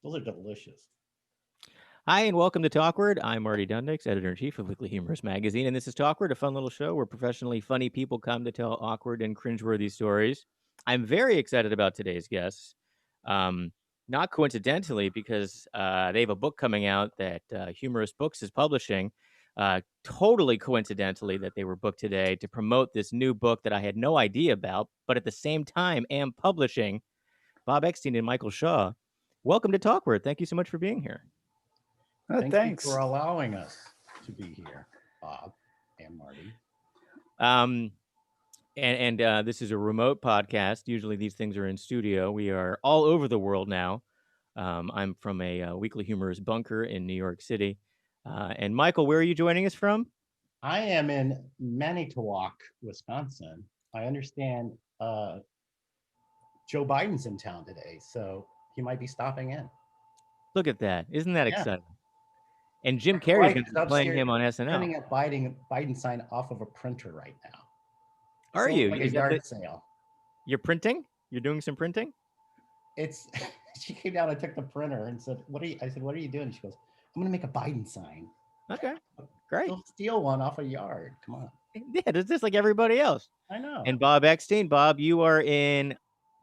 Those are delicious. Hi, and welcome to Talkward. I'm Marty Dundix, editor-in-chief of Weekly Humorous Magazine, and this is Talkward, a fun little show where professionally funny people come to tell awkward and cringeworthy stories. I'm very excited about today's guests, um, not coincidentally, because they have a book coming out that Humorous Books is publishing. Totally coincidentally that they were booked today to promote this new book that I had no idea about, but at the same time am publishing. Bob Eckstein and Michael Shaw. Welcome to Talkward. Thank you so much for being here. Thank you Thanks. for allowing us to be here, Bob and Marty. Um, and this is a remote podcast. Usually these things are in studio. We are all over the world now. I'm from a Weekly Humorous bunker in New York City. And Michael, where are you joining us from? I am in Manitowoc, Wisconsin. I understand Joe Biden's in town today, so he might be stopping in. Look at that. Isn't that Yeah. exciting? And Jim Carrey's going to be playing Upstairs him on SNL. Printing a Biden sign off of a printer right now. Are So you? like a yard sale. You're printing? You're doing some printing? It's she came down and took the printer and said, "What are you?" I said, "What are you doing?" She goes, "I'm going to make a Biden sign." Okay, great. Don't steal one off a yard. Come on. Yeah, it's just like everybody else. I know. And Bob Eckstein, Bob, you are in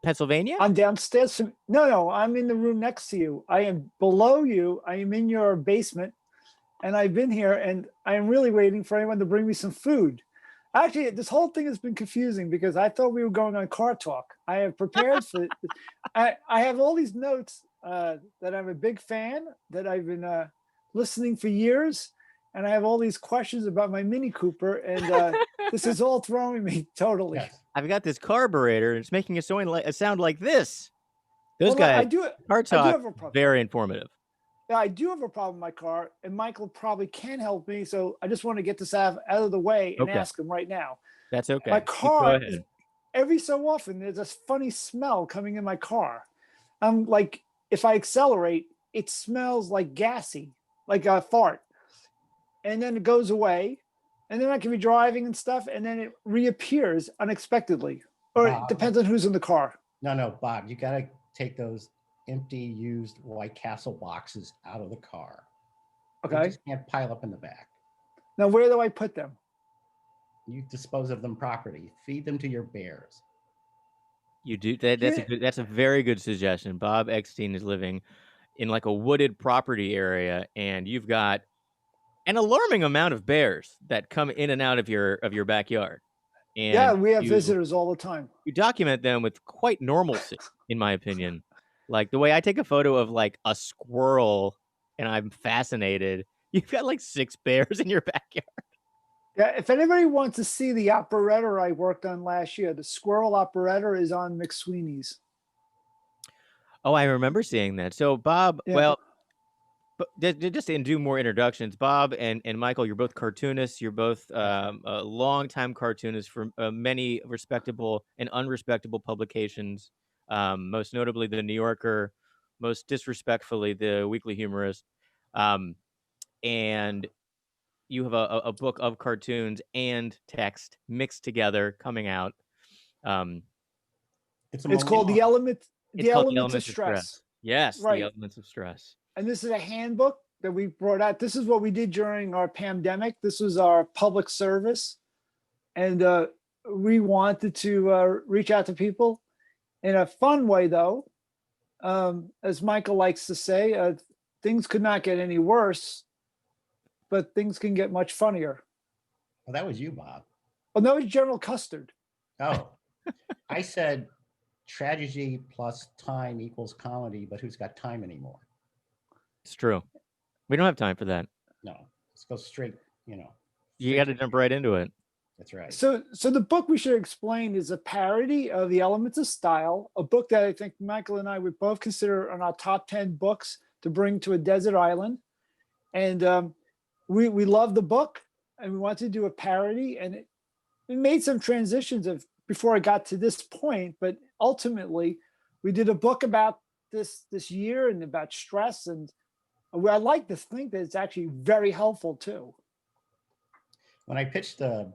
Pennsylvania? I'm downstairs. No, I'm in the room next to you. I am below you. I am in your basement, and I've been here, and I am really waiting for anyone to bring me some food. Actually, this whole thing has been confusing because I thought we were going on car talk. I have prepared for it. I have all these notes that I'm a big fan, that I've been listening for years, and I have all these questions about my Mini Cooper, and this is all throwing me totally. Yes. I've got this carburetor, and it's making a sound like this. Those Well, guys, I do car talk, have a problem. very informative. Yeah, I do have a problem with my car, and Michael probably can help me. So I just want to get this out of the way and Okay. ask him right now. That's okay. My Go car, ahead. every so often, there's a funny smell coming in my car. I'm like, if I accelerate, it smells like gassy, like a fart. And then it goes away. And then I can be driving and stuff, and then it reappears unexpectedly. Or it depends on who's in the car. No, Bob, you got to take those empty, used White Castle boxes out of the car. Okay. They just can't pile up in the back. Now, where do I put them? You dispose of them properly. Feed them to your bears. You do that. That's a very good suggestion. Bob Eckstein is living in like a wooded property area, and you've got an alarming amount of bears that come in and out of your backyard. And yeah, we have visitors all the time. You document them with quite normalcy, in my opinion. Like the way I take a photo of like a squirrel, and I'm fascinated. You've got like 6 bears in your backyard. Yeah, if anybody wants to see the operetta I worked on last year, the squirrel operetta is on McSweeney's. Oh, I remember seeing that. So, Bob, Yeah. well, but just to do more introductions, Bob and Michael, you're both cartoonists. You're both longtime cartoonists for many respectable and unrespectable publications, most notably The New Yorker, most disrespectfully, The Weekly Humorist. And you have a book of cartoons and text mixed together coming out. It's called The Elements of Stress. Yes, right. The Elements of Stress. And this is a handbook that we brought out. This is what we did during our pandemic. This was our public service. And we wanted to reach out to people in a fun way, though. As Michael likes to say, things could not get any worse, but things can get much funnier. Well, that was you, Bob. Well, that was General Custard. Oh, I said tragedy plus time equals comedy, but who's got time anymore? It's true. We don't have time for that. No, let's go straight, You got to jump right into it. That's right. So the book we should explain is a parody of The Elements of Style, a book that I think Michael and I would both consider on our top 10 books to bring to a desert island. And we love the book, and we wanted to do a parody, and it made some transitions before I got to this point, but ultimately we did a book about this year and about stress, and I like to think that it's actually very helpful too. When I pitched the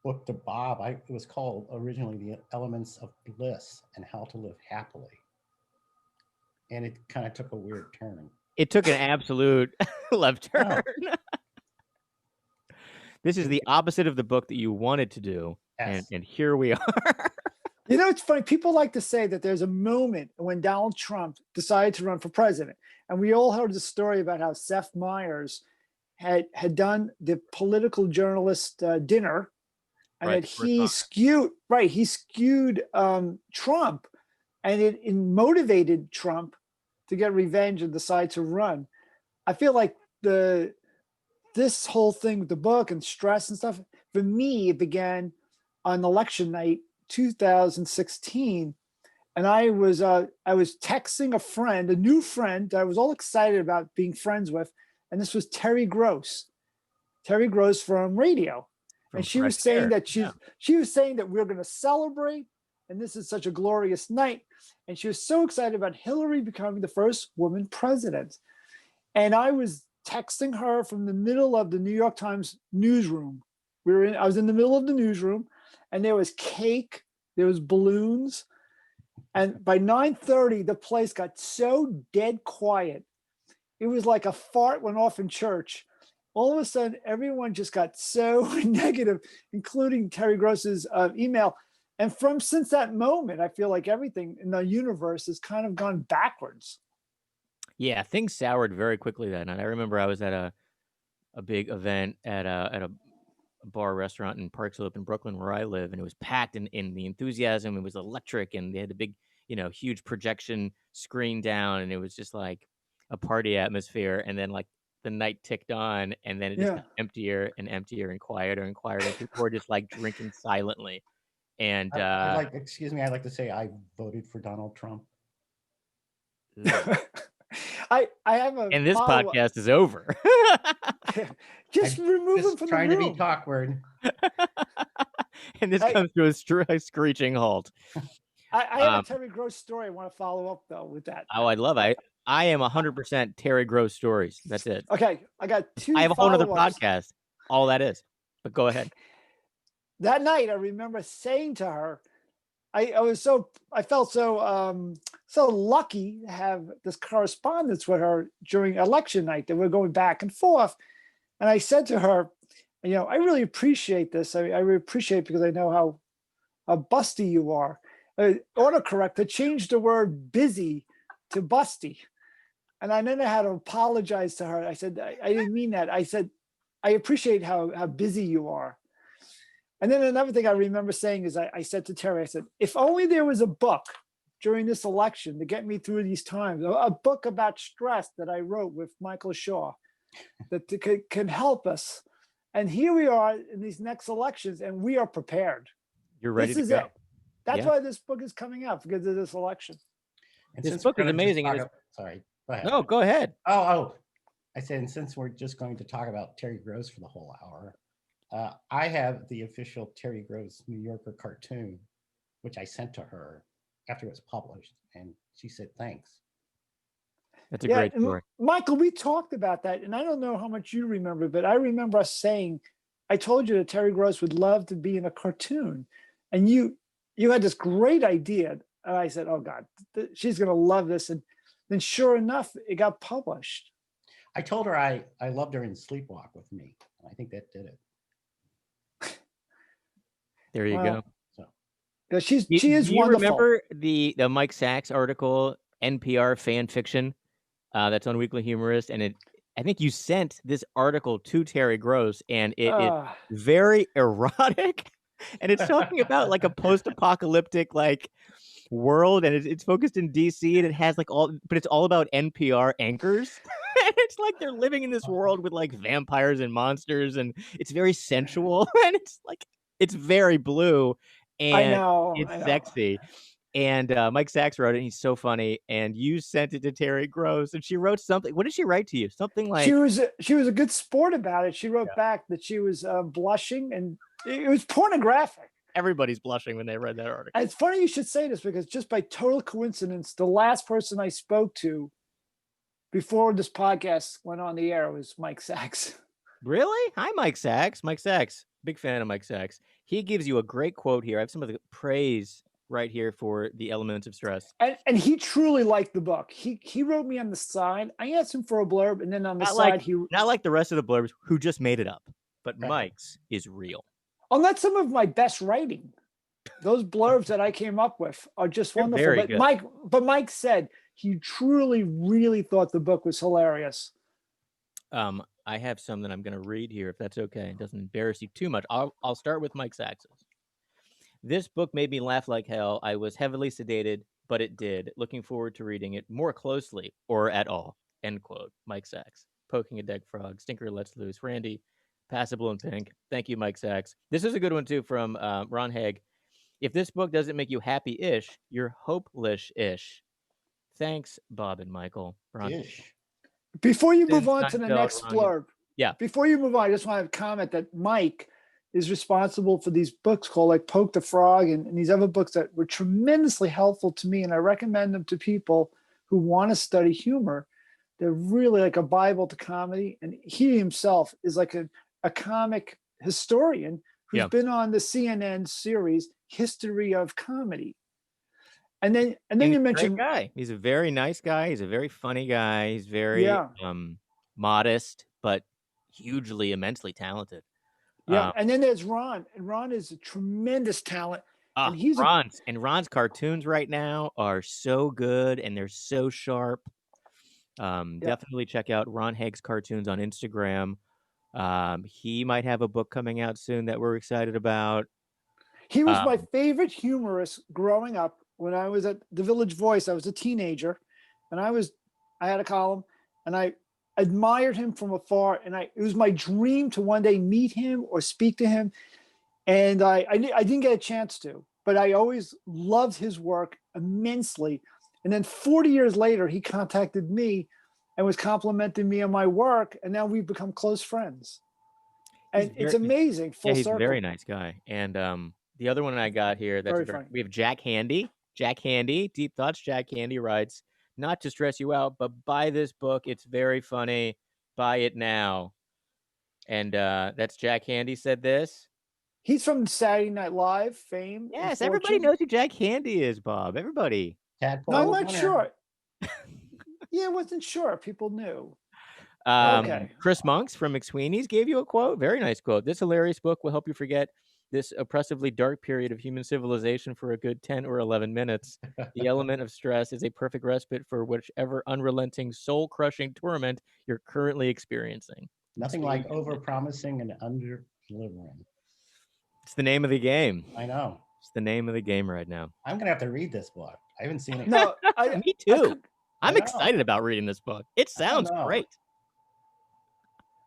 book to Bob, it was called originally The Elements of Bliss and How to Live Happily. and it kind of took a weird turn. It took an absolute left turn. No. This is the opposite of the book that you wanted to do, Yes. and here we are. You know, it's funny. People like to say that there's a moment when Donald Trump decided to run for president. And we all heard the story about how Seth Meyers had done the political journalist dinner, and Right, that he skewed Trump, and it motivated Trump to get revenge and decide to run. I feel like this whole thing with the book and stress and stuff, for me, it began on election night 2016, and I was texting a friend, a new friend that I was all excited about being friends with, and this was Terry Gross from radio. And she was saying that she was saying that we're going to celebrate, and this is such a glorious night. And she was so excited about Hillary becoming the first woman president. And I was texting her from the middle of the New York Times newsroom. I was in the middle of the newsroom, and there was cake, there was balloons. And by 9:30, the place got so dead quiet. It was like a fart went off in church. All of a sudden, everyone just got so negative, including Terry Gross's email. And since that moment, I feel like everything in the universe has kind of gone backwards. Yeah, things soured very quickly that night. I remember I was at a big event at a bar restaurant in Park Slope in Brooklyn, where I live, and it was packed in the enthusiasm. It was electric, and they had a big, huge projection screen down, and it was just like a party atmosphere. And then like the night ticked on, and then it just got emptier and emptier and quieter and quieter. And people were just like drinking silently. And excuse me, I'd like to say I voted for Donald Trump. I have a. And this podcast is over. Just remove him from the room. Trying to be Talkward. And this comes to a screeching halt. I have a Terry Gross story I want to follow up though with that. Oh, I'd love it. I am 100% Terry Gross stories. That's it. Okay, I got two. I have a whole other podcast. All that is. But go ahead. That night, I remember saying to her, I felt so lucky to have this correspondence with her during election night that we're going back and forth. And I said to her, I really appreciate this. I really appreciate it because I know how busty you are. Autocorrect to change the word busy to busty. And I then had to apologize to her. I said, I didn't mean that. I said, I appreciate how busy you are. And then another thing I remember saying is I said to Terry, I said, if only there was a book during this election to get me through these times, a book about stress that I wrote with Michael Shaw that can help us. And here we are in these next elections, and we are prepared. You're ready to go. That's why this book is coming out, because of this election. And this book is amazing. Sorry, go ahead. No, go ahead. Oh, I said, and since we're just going to talk about Terry Gross for the whole hour, I have the official Terry Gross New Yorker cartoon, which I sent to her after it was published, and she said thanks. That's a great story. Michael, we talked about that, and I don't know how much you remember, but I remember us saying, I told you that Terry Gross would love to be in a cartoon, and you had this great idea, and I said, oh God, she's going to love this, and then sure enough, it got published. I told her I loved her in Sleepwalk with Me. I think that did it. There you go. So, she is wonderful. You remember the Mike Sachs article, NPR fan fiction, that's on Weekly Humorist, and I think you sent this article to Terry Gross, and it is very erotic, and it's talking about like a post-apocalyptic like world, and it's focused in DC, and it has like but it's all about NPR anchors. And it's like they're living in this world with like vampires and monsters, and it's very sensual, and it's very blue, and it's sexy. And Mike Sachs wrote it, and he's so funny. And you sent it to Terry Gross, and she wrote something. What did she write to you? Something like she was a good sport about it. She wrote back that she was blushing, and it was pornographic. Everybody's blushing when they read that article. And it's funny you should say this, because just by total coincidence, the last person I spoke to before this podcast went on the air was Mike Sachs. Really? Hi, Mike Sachs. Mike Sachs, big fan of Mike Sachs. He gives you a great quote here. I have some of the praise right here for the elements of stress. And he truly liked the book. He wrote me on the side. I asked him for a blurb, and then on the side not like the rest of the blurbs who just made it up, but Right. Mike's is real. Oh, that's some of my best writing. Those blurbs that I came up with are just They're wonderful. very But good. Mike said he truly, really thought the book was hilarious. I have some that I'm going to read here, if that's okay. It doesn't embarrass you too much. I'll start with Mike Sachs's. This book made me laugh like hell. I was heavily sedated, but it did. Looking forward to reading it more closely or at all. End quote. Mike Sachs. Poking a dead frog. Stinker lets loose. Randy. Passable and pink. Thank you, Mike Sachs. This is a good one too from Ron Haig. If this book doesn't make you happy-ish, you're hopeless-ish. Thanks, Bob and Michael. Ron. Ish. Before you move Since on to the Seinfeld, next Ron- blurb, Yeah. before you move on, I just want to comment that Mike is responsible for these books called like Poke the Frog and these other books that were tremendously helpful to me. And I recommend them to people who want to study humor. They're really like a Bible to comedy. And he himself is like a comic historian who's Yeah. been on the CNN series History of Comedy. And then He's you a mentioned great guy. He's a very nice guy. He's a very funny guy. He's very Yeah. modest, but hugely, immensely talented. Yeah, and then there's Ron, and Ron is a tremendous talent. And he's Ron's cartoons right now are so good and they're so sharp. Definitely check out Ron Haig's cartoons on Instagram. He might have a book coming out soon that we're excited about. He was my favorite humorist growing up. When I was at the Village Voice, I was a teenager, and I had a column, and I admired him from afar, and it was my dream to one day meet him or speak to him, and I didn't get a chance to, but I always loved his work immensely. And then 40 years later, he contacted me and was complimenting me on my work, and now we've become close friends. And it's amazing. Full he's circle. a very nice guy. And the other one I got here, we have Jack Handy. Jack Handy, Deep Thoughts. Jack Handy writes, not to stress you out, but buy this book. It's very funny. Buy it now. And that's Jack Handy said this. He's from Saturday Night Live fame. Yes, everybody knows who Jack Handy is, Bob. Everybody. No, I'm not sure. Yeah, I wasn't sure. People knew. Okay. Chris Monks from McSweeney's gave you a quote. Very nice quote. This hilarious book will help you forget this oppressively dark period of human civilization for a good 10 or 11 minutes. The element of stress is a perfect respite for whichever unrelenting, soul-crushing torment you're currently experiencing. Nothing like over-promising and under-delivering. It's the name of the game. I know. It's the name of the game right now. I'm going to have to read this book. I haven't seen it. No, me too. I'm excited about reading this book. It sounds great.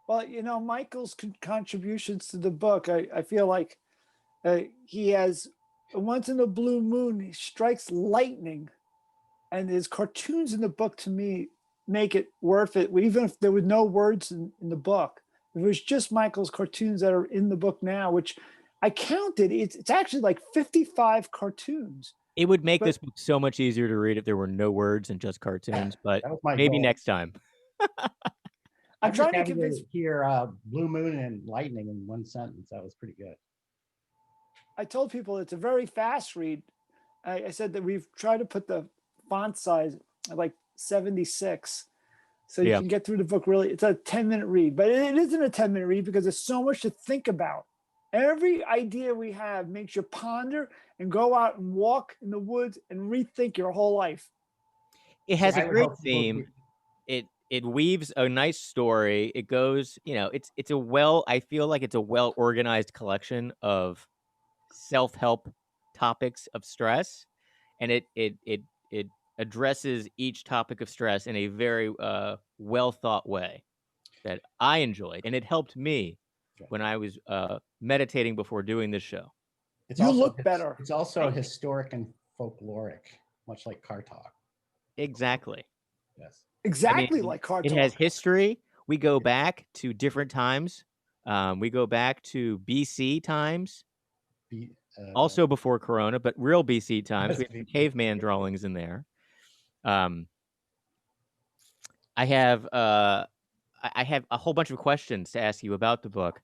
Well, Michael's contributions to the book, I feel like he has once in a blue moon, he strikes lightning, and his cartoons in the book to me make it worth it. Even if there were no words in the book, if it was just Michael's cartoons that are in the book now, which I counted, it's actually like 55 cartoons. It would make this book so much easier to read if there were no words and just cartoons, but maybe next time. I'm trying to convince hear blue moon and lightning in one sentence. That was pretty good. I told people it's a very fast read. I said that we've tried to put the font size at like 76. So you can get through the book really. It's a 10-minute read, but it isn't a 10-minute read because there's so much to think about. Every idea we have makes you ponder and go out and walk in the woods and rethink your whole life. It has a great theme. It weaves a nice story. It goes, I feel like it's a well-organized collection of self-help topics of stress. And it addresses each topic of stress in a very well-thought way that I enjoyed. And it helped me when I was meditating before doing this show. You look better. It's also historic and folkloric, much like Car Talk. Exactly. Yes. Exactly like Car Talk. It has history. We go back to different times. We go back to BC times. Also before Corona, but real BC times. We have caveman drawings in there. I have a whole bunch of questions to ask you about the book.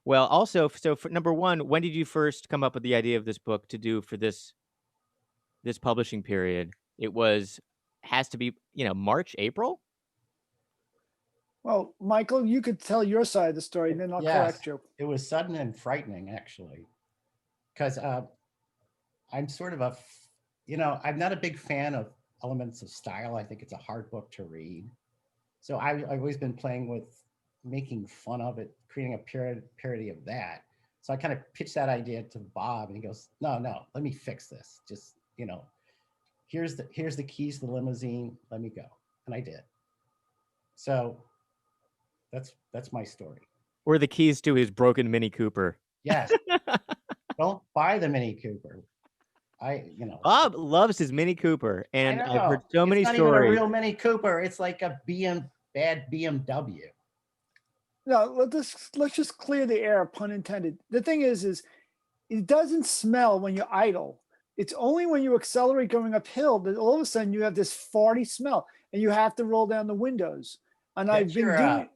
Well, also, so for number one, when did you first come up with the idea of this book to do for this this publishing period, it has to be, March, April? Well, Michael, you could tell your side of the story, and then I'll Yes, correct you. it was sudden and frightening, actually, because I'm sort of I'm not a big fan of Elements of Style. I think it's a hard book to read. So I've always been playing with making fun of it, creating a parody of that. So I kind of pitched that idea to Bob, and he goes, "No, let me fix this. Just here's the keys to the limousine. Let me go," and I did. So that's my story. Or the keys to his broken Mini Cooper. Yes. Don't buy the Mini Cooper. Bob loves his Mini Cooper, and I've heard so many it's not stories. even a real Mini Cooper. It's like a bad BMW. No, let's just clear the air, pun intended. The thing is it doesn't smell when you're idle. It's only when you accelerate going uphill that all of a sudden you have this farty smell, and you have to roll down the windows. And I've been doing.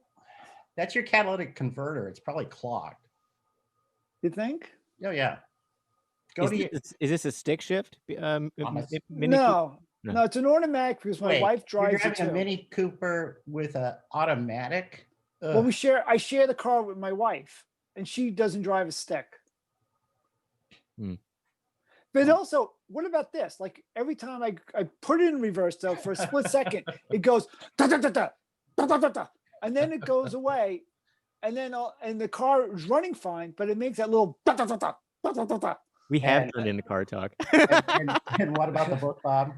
That's your catalytic converter. It's probably clogged. You think? Oh yeah. Is this a stick shift? No, it's an automatic because my wife drives You're it driving too. a Mini Cooper with an automatic. Ugh. Well, I share the car with my wife, and she doesn't drive a stick. But also, what about this? Like every time I put it in reverse, though, for a split second, it goes da da da da da da da da, and then it goes away, and then and the car is running fine, but it makes that little da da da da da da da. We have turned into car talk. and what about the book, Bob?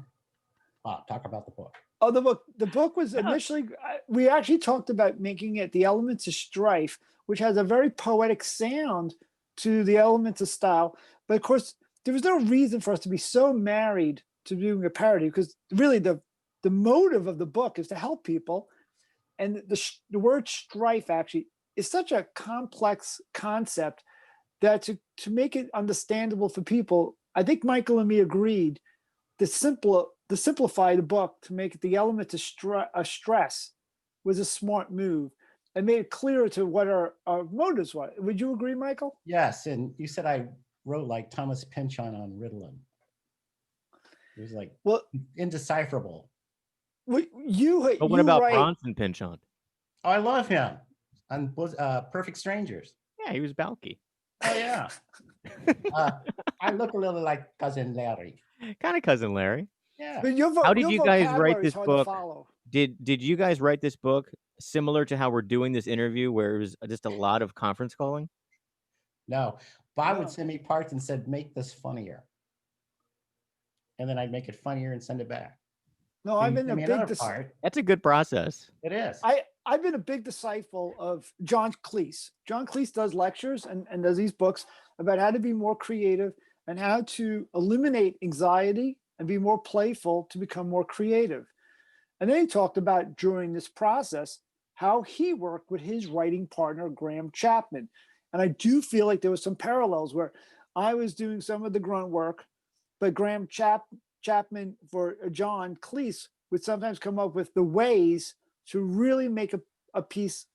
Talk about the book. Oh, the book was initially, we actually talked about making it the Elements of Strife, which has a very poetic sound to the Elements of Style. But of course, there was no reason for us to be so married to doing a parody, because really the motive of the book is to help people. And the word strife actually is such a complex concept that to make it understandable for people, I think Michael and me agreed to simplify the book to make it the element of stress was a smart move and made it clearer to what our motives were. Would you agree, Michael? Yes, and you said I wrote like Thomas Pynchon on Ritalin. It was like indecipherable. But what about Bronson Pynchon? Oh, I love him on Perfect Strangers. Yeah, he was Balky. Oh yeah. I look a little like Cousin Larry. Kind of Cousin Larry. Yeah. How did you guys write this book? Did you guys write this book similar to how we're doing this interview, where it was just a lot of conference calling? No. Bob would send me parts and said, "Make this funnier," and then I'd make it funnier and send it back. No, I've been a big part. That's a good process. It is. I've been a big disciple of John Cleese. John Cleese does lectures and does these books about how to be more creative and how to eliminate anxiety and be more playful to become more creative. And then he talked about during this process how he worked with his writing partner, Graham Chapman. And I do feel like there was some parallels where I was doing some of the grunt work, but Graham Chapman for John Cleese would sometimes come up with the ways to really make a piece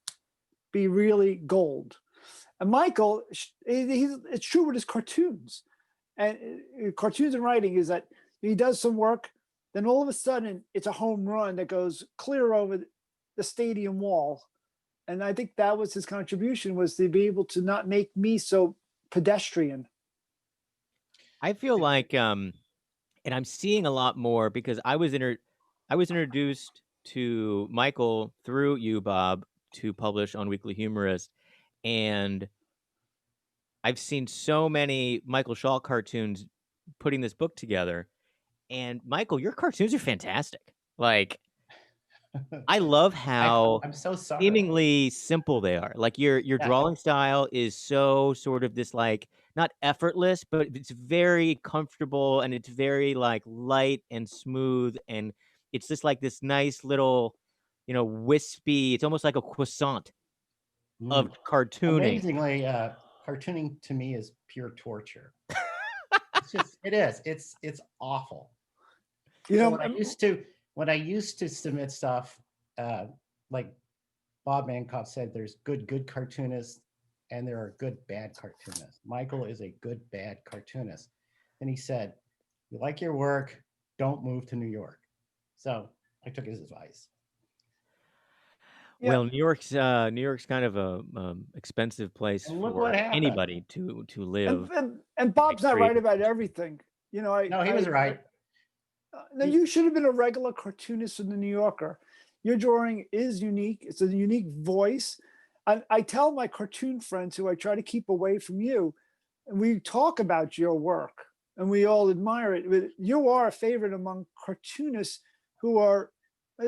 be really gold. And Michael, it's true with his cartoons. And cartoons and writing is that he does some work, then all of a sudden it's a home run that goes clear over the stadium wall. And I think that was his contribution, was to be able to not make me so pedestrian. I feel like, and I'm seeing a lot more because I was introduced to Michael through you, Bob, to publish on Weekly Humorist, and I've seen so many Michael Shaw cartoons putting this book together. And Michael, your cartoons are fantastic. Like, I love how I'm so sorry. Seemingly simple they are. Like your drawing style is so sort of this like not effortless, but it's very comfortable and it's very like light and smooth, and it's just like this nice little, wispy. It's almost like a croissant of cartooning. Amazingly, cartooning to me is pure torture. It is. It's awful. When I used to submit stuff, like Bob Mankoff said, there's good cartoonists and there are good bad cartoonists. Michael is a good bad cartoonist. And he said, You like your work, don't move to New York. So I took his advice. Yeah. Well, New York's kind of a expensive place And look what for happened. anybody to live. And Bob's not right creative about pursuit. everything. You know, No, he was right. no, you should have been a regular cartoonist in the New Yorker. Your drawing is unique. It's a unique voice. I tell my cartoon friends who I try to keep away from you, and we talk about your work and we all admire it. But you are a favorite among cartoonists who are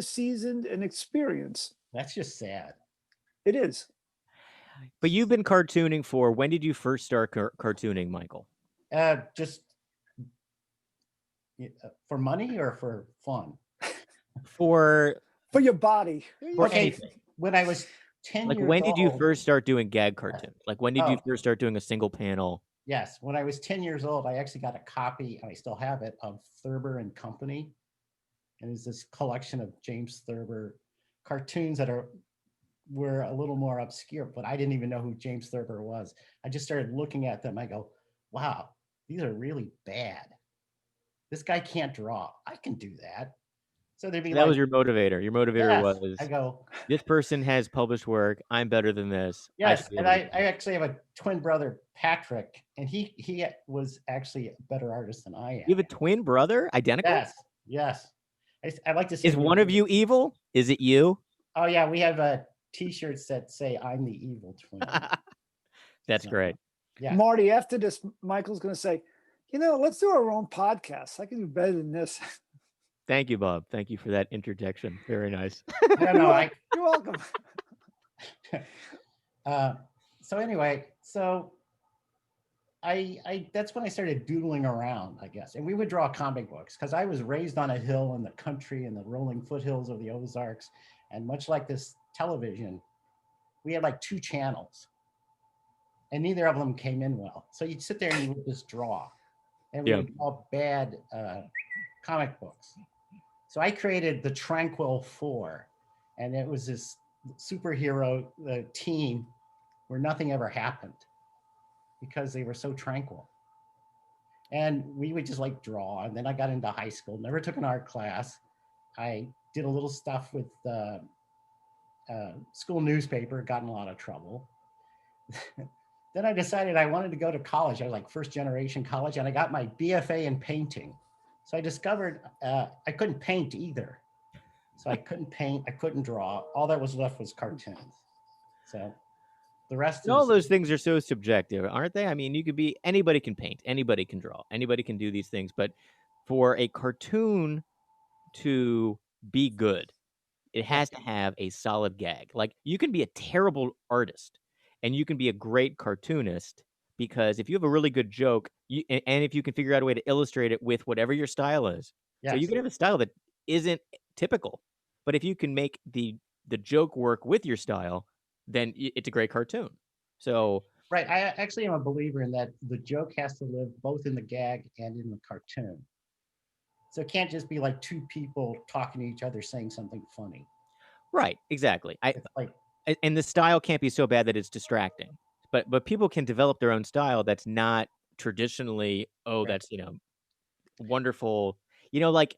seasoned and experienced. That's just sad. It is. But you've been cartooning for when did you first start cartooning, Michael? Just for money or for fun? For For your body. Okay, anything. when I was 10 Like years when did you old. first start doing gag cartoons? Like when did you Oh. first start doing a single panel? Yes, when I was 10 years old, I actually got a copy, and I still have it, of Thurber and Company. And it's this collection of James Thurber cartoons that were a little more obscure, but I didn't even know who James Thurber was. I just started looking at them. I go, wow, these are really bad. This guy can't draw. I can do that. So they'd be That like, was your motivator. Your motivator yes. was I go, this person has published work. I'm better than this. I yes. should be And able I actually have a twin brother, Patrick, and he was actually a better artist than I am. You have a twin brother, identical? Yes, yes. I like to say, Is one of you evil? Is it you? oh yeah, we have T-shirts that say "I'm the evil twin." That's So, great. yeah. Marty, after this, Michael's going to say, let's do our own podcast. I can do better than this. Thank you, Bob. Thank you for that interjection. Very nice. I don't know. You're welcome. So anyway, so I that's when I started doodling around, I guess. And we would draw comic books because I was raised on a hill in the country in the rolling foothills of the Ozarks. And much like this television, we had like 2 channels, and neither of them came in well. So you'd sit there and you would just draw, and we Yeah. would draw bad comic books. So I created the Tranquil Four, and it was this superhero team where nothing ever happened because they were so tranquil. And we would just like draw. And then I got into high school, never took an art class. I did a little stuff with school newspaper, got in a lot of trouble. Then I decided I wanted to go to college. I was like first generation college, and I got my BFA in painting. So I discovered I couldn't paint either. So I couldn't paint, I couldn't draw. All that was left was cartoons. So the rest And all is those things are so subjective, aren't they? I mean, anybody can paint, anybody can draw, anybody can do these things. But for a cartoon to be good, it has to have a solid gag. Like you can be a terrible artist and you can be a great cartoonist because if you have a really good joke, and if you can figure out a way to illustrate it with whatever your style is, so you yes. can have a style that isn't typical, but if you can make the joke work with your style, then it's a great cartoon. So Right. I actually am a believer in that the joke has to live both in the gag and in the cartoon. So it can't just be like 2 people talking to each other saying something funny. right, exactly. It's like, And the style can't be so bad that it's distracting. But people can develop their own style that's not traditionally, right. that's wonderful. Like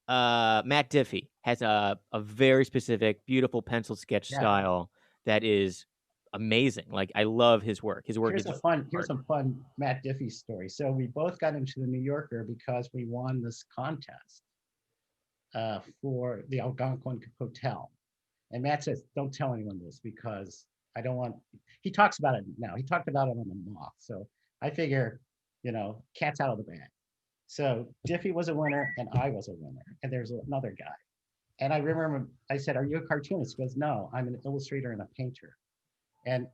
Matt Diffie has a very specific, beautiful pencil sketch Yeah. style that is amazing. Like I love his work. His work Here's is a fun Matt Diffie story. So we both got into the New Yorker because we won this contest for the Algonquin Hotel. And Matt says, don't tell anyone this because I don't want, he talks about it now. He talked about it on the moth. So I figure, cat's out of the bag. So Diffie was a winner and I was a winner. And there's another guy. And I remember I said, are you a cartoonist? He goes, no, I'm an illustrator and a painter. And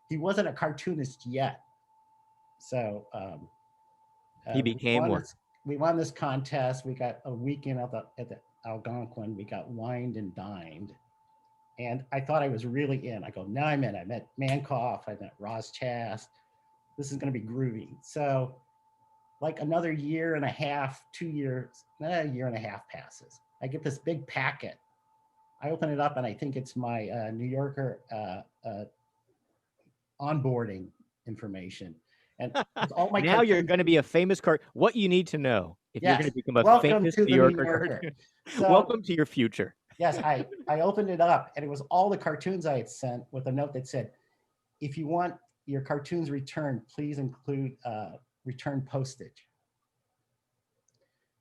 he wasn't a cartoonist yet. So he became one. We won this contest. We got a weekend at the Algonquin. We got wined and dined. And I thought I was really in. I go, now I'm in. I met Mankoff. I met Roz Chast. This is going to be groovy. So like another year and a half, 2 years, a year and a half passes. I get this big packet. I open it up and I think it's my New Yorker onboarding information. And with all my Now you're cartoons, going to be a famous what you need to know if you're going yes, to become a welcome famous to New the New Yorker Yorker. cartoon. So Welcome to your future. yes, I opened it up, and it was all the cartoons I had sent with a note that said, if you want your cartoons returned, please include return postage.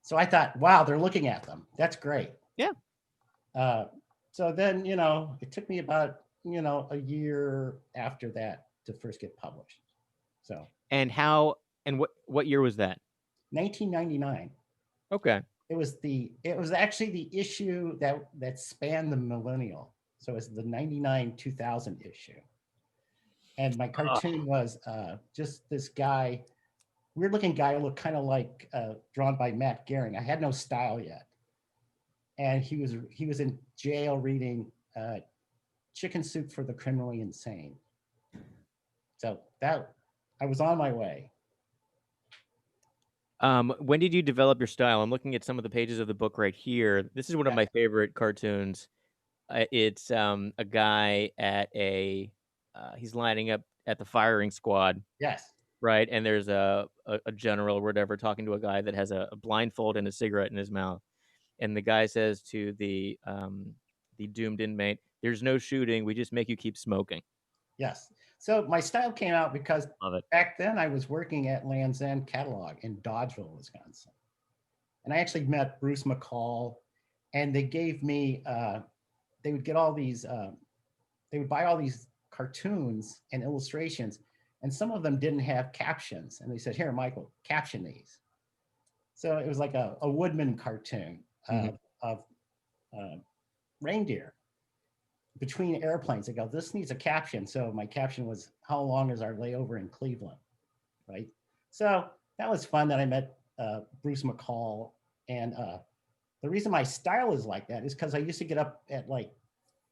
So I thought, wow, they're looking at them. That's great. Yeah. So then, it took me about, a year after that to first get published. So And what year was that? 1999. Okay. It was actually the issue that spanned the millennial. So it's the 99 2000 issue. And my cartoon was just this guy, weird looking guy, looked kind of like drawn by Matt Gehring. I had no style yet. And he was in jail reading Chicken Soup for the Criminally Insane. So that I was on my way. When did you develop your style? I'm looking at some of the pages of the book right here. This is one of my favorite cartoons. It's a guy at he's lining up at the firing squad. Yes. Right, and there's a general or whatever talking to a guy that has a blindfold and a cigarette in his mouth, and the guy says to the doomed inmate, "There's no shooting. We just make you keep smoking." Yes. So my style came out because Love it. back then I was working at Land's End Catalog in Dodgeville, Wisconsin. And I actually met Bruce McCall, and they gave me, they would get all these, they would buy all these cartoons and illustrations, and some of them didn't have captions. And they said, here, Michael, caption these. So it was like a Woodman cartoon of reindeer between airplanes. They go, this needs a caption. So my caption was, how long is our layover in Cleveland? Right. So that was fun that I met Bruce McCall. And the reason my style is like that is because I used to get up at like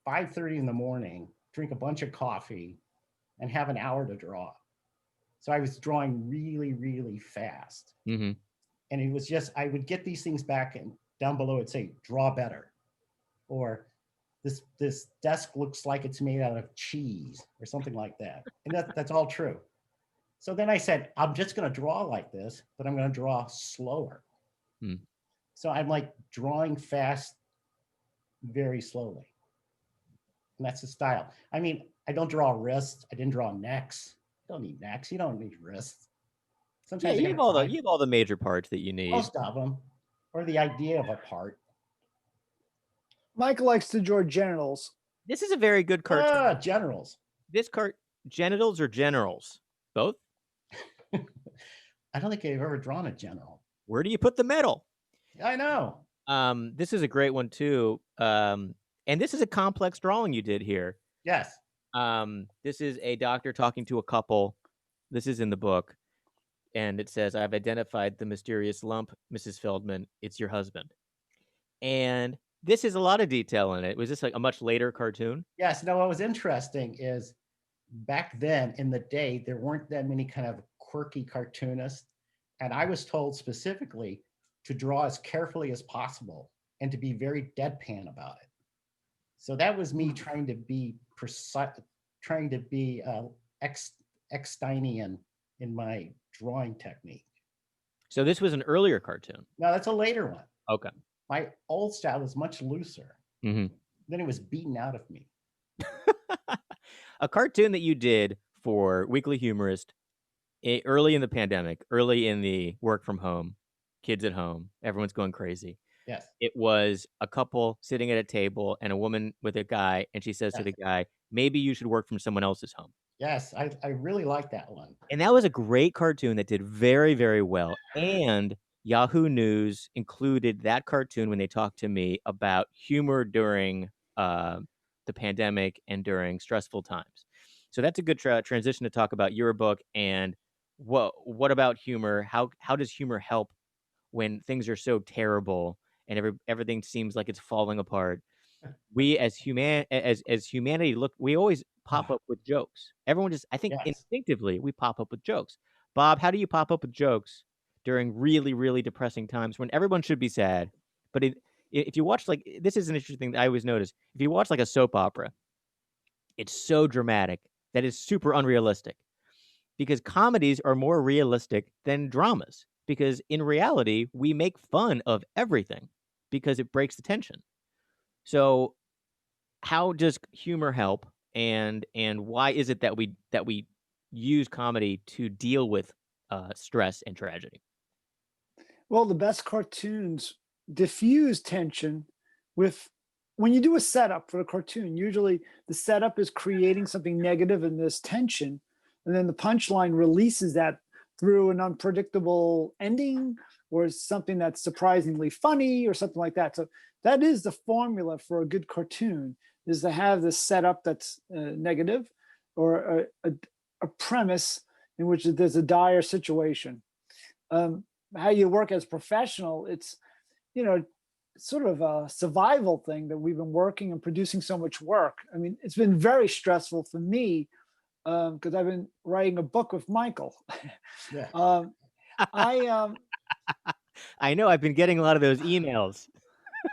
5:30 in the morning, drink a bunch of coffee, and have an hour to draw. So I was drawing really, really fast. Mm-hmm. And it was just, I would get these things back, and down below it'd say, draw better. Or this desk looks like it's made out of cheese or something like that. And that's all true. So then I said, I'm just going to draw like this, but I'm going to draw slower. So I'm like drawing fast, very slowly. And that's the style. I mean, I don't draw wrists. I didn't draw necks. You don't need necks. You don't need wrists. Sometimes you have all the major parts that you need. Most of them, or the idea of a part. Michael likes to draw genitals. This is a very good cartoon. Generals. This genitals or generals? Both? I don't think I've ever drawn a general. Where do you put the medal? I know. This is a great one too. And this is a complex drawing you did here. Yes. This is a doctor talking to a couple. This is in the book. And it says, I've identified the mysterious lump, Mrs. Feldman. It's your husband. And this is a lot of detail in it. Was this like a much later cartoon? Yes. No, what was interesting is back then in the day, there weren't that many kind of quirky cartoonists. And I was told specifically to draw as carefully as possible and to be very deadpan about it. So that was me trying to be precise, trying to be Ecksteinian in my drawing technique. So this was an earlier cartoon? No, that's a later one. Okay. My old style was much looser. Mm-hmm. Then it was beaten out of me. A cartoon that you did for Weekly Humorist early in the pandemic, early in the work from home, kids at home, everyone's going crazy. Yes. It was a couple sitting at a table and a woman with a guy, and she says to the guy, maybe you should work from someone else's home. Yes, I really like that one. And that was a great cartoon that did very, very well. And Yahoo News included that cartoon when they talked to me about humor during the pandemic and during stressful times. So that's a good transition to talk about your book and what about humor? How does humor help when things are so terrible and everything seems like it's falling apart? We as humanity we always pop up with jokes. Everyone just, I think instinctively we pop up with jokes. Bob, how do you pop up with jokes during really, really depressing times when everyone should be sad? But if you watch, like, this is an interesting thing that I always notice. If you watch like a soap opera, it's so dramatic that it's super unrealistic. because comedies are more realistic than dramas. Because in reality, we make fun of everything because it breaks the tension. So how does humor help, and why is it that we use comedy to deal with stress and tragedy? Well, the best cartoons diffuse tension with when you do a setup for a cartoon, usually the setup is creating something negative and there's tension, and then the punchline releases that through an unpredictable ending or something that's surprisingly funny or something like that. So that is the formula for a good cartoon, is to have this setup that's negative, or a premise in which there's a dire situation. How you work as a professional, it's, you know, sort of a survival thing that we've been working and producing so much work. I mean, it's been very stressful for me because I've been writing a book with Michael. Yeah. I I know I've been getting a lot of those emails.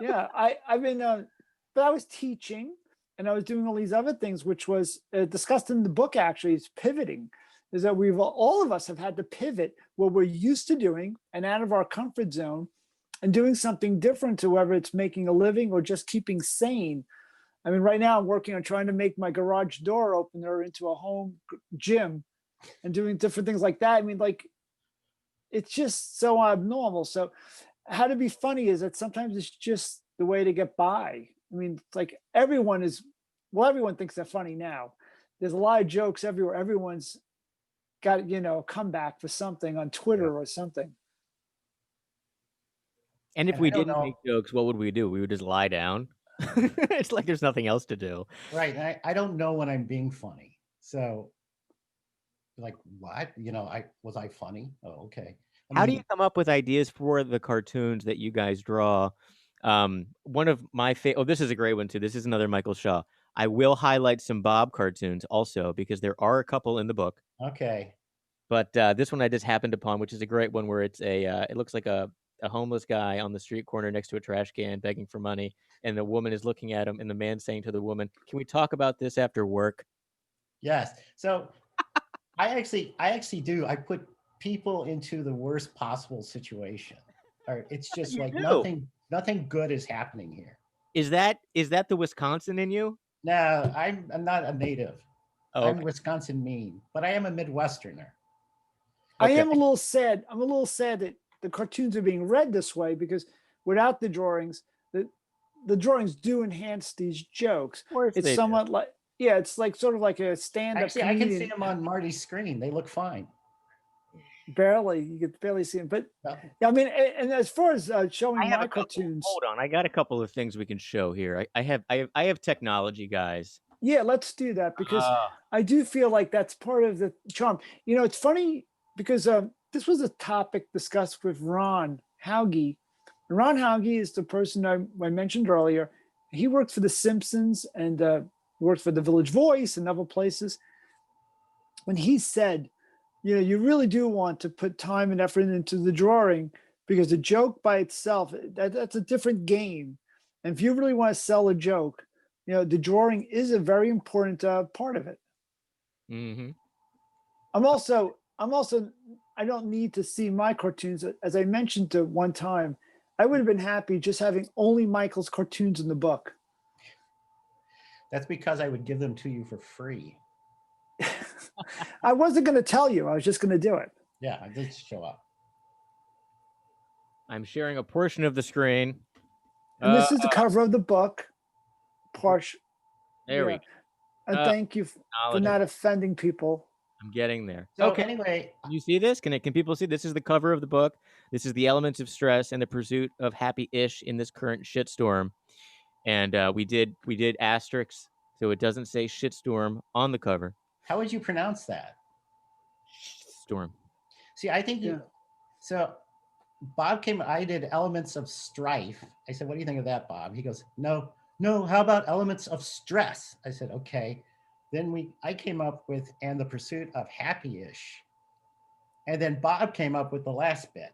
yeah, I've been but I was teaching and I was doing all these other things, which was discussed in the book. Actually, is pivoting. Is that we've all of us have had to pivot what we're used to doing and out of our comfort zone and doing something different, to whether it's making a living or just keeping sane. I mean, right now I'm working on trying to make my garage door opener into a home gym and doing different things like that. I mean, like, it's just so abnormal. So how to be funny is that sometimes it's just the way to get by. I mean, it's like everyone thinks they're funny now. There's a lot of jokes everywhere. Everyone's got, a comeback for something on Twitter or something. And if And we I don't didn't know. make jokes, what would we do? We would just lie down. It's like there's nothing else to do. Right. And I don't know when I'm being funny. So like, what? I funny? Oh, okay. I How do you mean, come up with ideas for the cartoons that you guys draw? One of my this is a great one too. This is another Michael Shaw. I will highlight some Bob cartoons also because there are a couple in the book. okay. But this one I just happened upon, which is a great one, where it's it looks like a homeless guy on the street corner next to a trash can begging for money, and the woman is looking at him, and the man saying to the woman, "Can we talk about this after work?" Yes. So I actually do. I put people into the worst possible situation. Or it's just You like do. nothing good is happening here. Is that the Wisconsin in you? No, I'm not a native. Oh, I'm okay. Wisconsin mean, but I am a Midwesterner. I Okay. am a little sad. I'm a little sad that the cartoons are being read this way, because without the drawings, the drawings do enhance these jokes. Of course It's they do. somewhat like, yeah, it's like sort of like a stand-up Actually, I can see comedian. them on Marty's screen. They look fine. Barely, you could barely see them. But Well, yeah, I mean, and as far as showing I have my a couple. cartoons, Hold on, I got a couple of things we can show here. I have technology, guys. yeah, let's do that, because Uh, I do feel like that's part of the charm. It's funny because this was a topic discussed with Ron Hauge. Ron Hauge is the person I mentioned earlier. He worked for The Simpsons and worked for The Village Voice and other places. When he said, you really do want to put time and effort into the drawing, because a joke by itself, that's a different game. And if you really want to sell a joke, the drawing is a very important part of it. mm-hmm. I'm also, I don't need to see my cartoons. As I mentioned to one time, I would have been happy just having only Michael's cartoons in the book. that's because I would give them to you for free. I wasn't going to tell you. I was just going to do it. Yeah, I did show up. I'm sharing a portion of the screen. And this is the cover of the book. There we go. And thank you for not offending people. I'm getting there. So okay. anyway, Can you see this? Can people see? This is the cover of the book. This is the elements of stress and the pursuit of happy-ish in this current shitstorm. And we did asterisks, so it doesn't say shitstorm on the cover. how would you pronounce that? Storm. See, I think Yeah. So Bob I did elements of strife. I said, what do you think of that, Bob? He goes, no, how about elements of stress? I said, okay. Then I came up with, and the pursuit of happy-ish. And then Bob came up with the last bit.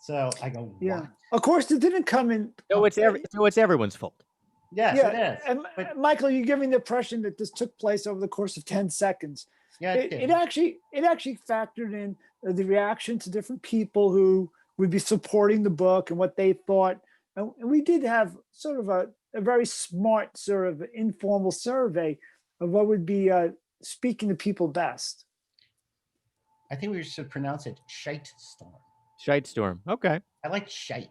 So I go, Yeah. what? Of course, it didn't come in. So it's everyone's fault. Yes, Yeah, it is. and But Michael, you're giving the impression that this took place over the course of 10 seconds. Yeah, it actually factored in the reaction to different people who would be supporting the book and what they thought. And we did have sort of a very smart sort of informal survey of what would be speaking to people best. I think we should pronounce it shite storm. Shite storm. Okay. I like shite.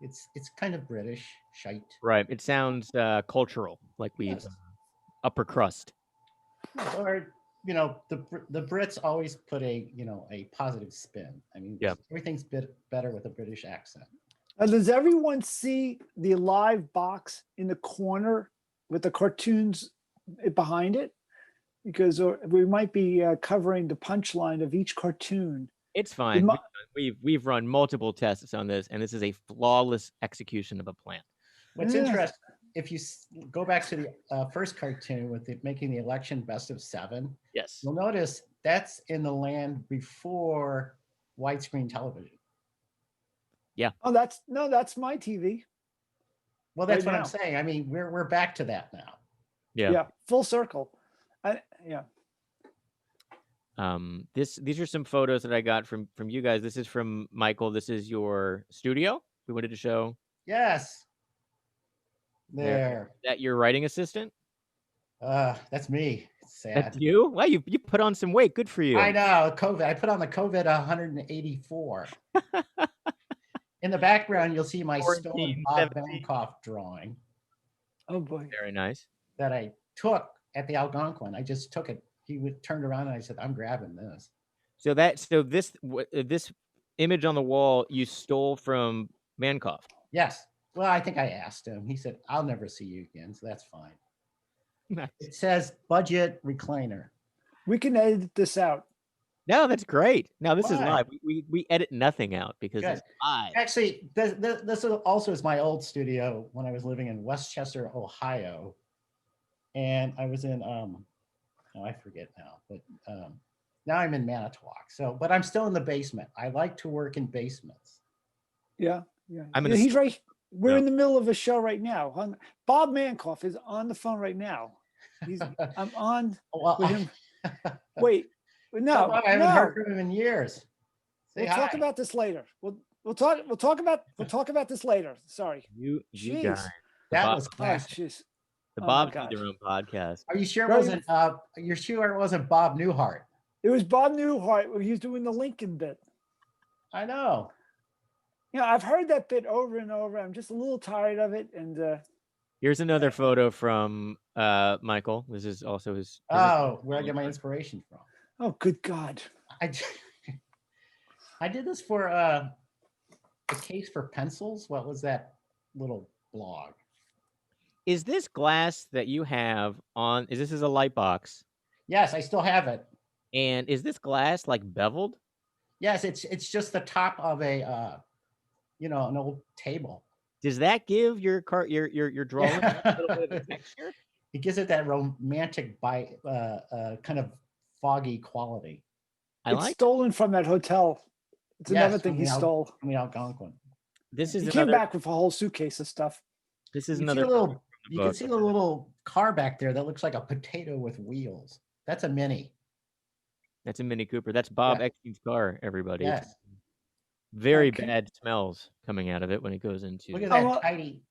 It's kind of British, shite. Right. It sounds cultural, like we Yes. upper crust. Or the Brits always put a positive spin. I mean, Yeah. everything's better with a British accent. Does everyone see the live box in the corner with the cartoons behind it? Because we might be covering the punchline of each cartoon. It's fine. We've run multiple tests on this, and this is a flawless execution of a plan. What's interesting, if you go back to the first cartoon with making the election best of 7, yes, you'll notice that's in the land before widescreen television. Yeah. Oh, that's my TV. Well, that's right what now. I'm saying. I mean, we're back to that now. Yeah. Yeah. Full circle. Yeah. These are some photos that I got from you guys. This is from Michael. This is your studio. We wanted to show. Yes. There. Is that your writing assistant? That's me. It's sad. That's you? Wow, you put on some weight. Good for you. I know. COVID. I put on the COVID 184. In the background, you'll see my stolen Bob Bancroft drawing. Oh boy. Very nice. That I took at the Algonquin. I just took it. He turned around and I said, "I'm grabbing this." So this image on the wall you stole from Bancroft. Yes. Well, I think I asked him. He said, "I'll never see you again, so that's fine." Nice. It says budget recliner. We can edit this out. No, that's great. Now this is live. We edit nothing out because it's live. Actually, this also is my old studio when I was living in Westchester, Ohio, and I was in I forget now, but now I'm in Manitowoc. So, but I'm still in the basement. I like to work in basements. Yeah. He's right. We're in the middle of a show right now. Bob Bancroft is on the phone right now. I'm on with him. Wait. No, I haven't heard from him in years. We'll talk about this later. We'll talk about this later. Sorry. You guys. That was classic. The Bob did their own podcast. Are you sure it wasn't? You're sure it wasn't Bob Newhart? It was Bob Newhart. He was doing the Lincoln bit. I know. I've heard that bit over and over. I'm just a little tired of it. And here's another photo from Michael. This is also his. Where I get my inspiration from. Oh, good God! I did this for a case for pencils. What was that little blog? Is this glass that you have on? Is this a light box? Yes, I still have it. And is this glass like beveled? Yes, it's just the top of a an old table. Does that give your drawing a little bit of a texture? It gives it that romantic kind of foggy quality. It's stolen from that hotel. It's another thing he stole from the Algonquin. He came back with a whole suitcase of stuff. This is another. You can see the little car back there that looks like a potato with wheels. That's a Mini. That's a Mini Cooper. That's Bob Eckstein's car, everybody. Yes. Very bad smells coming out of it when it goes into. Look at that tidy.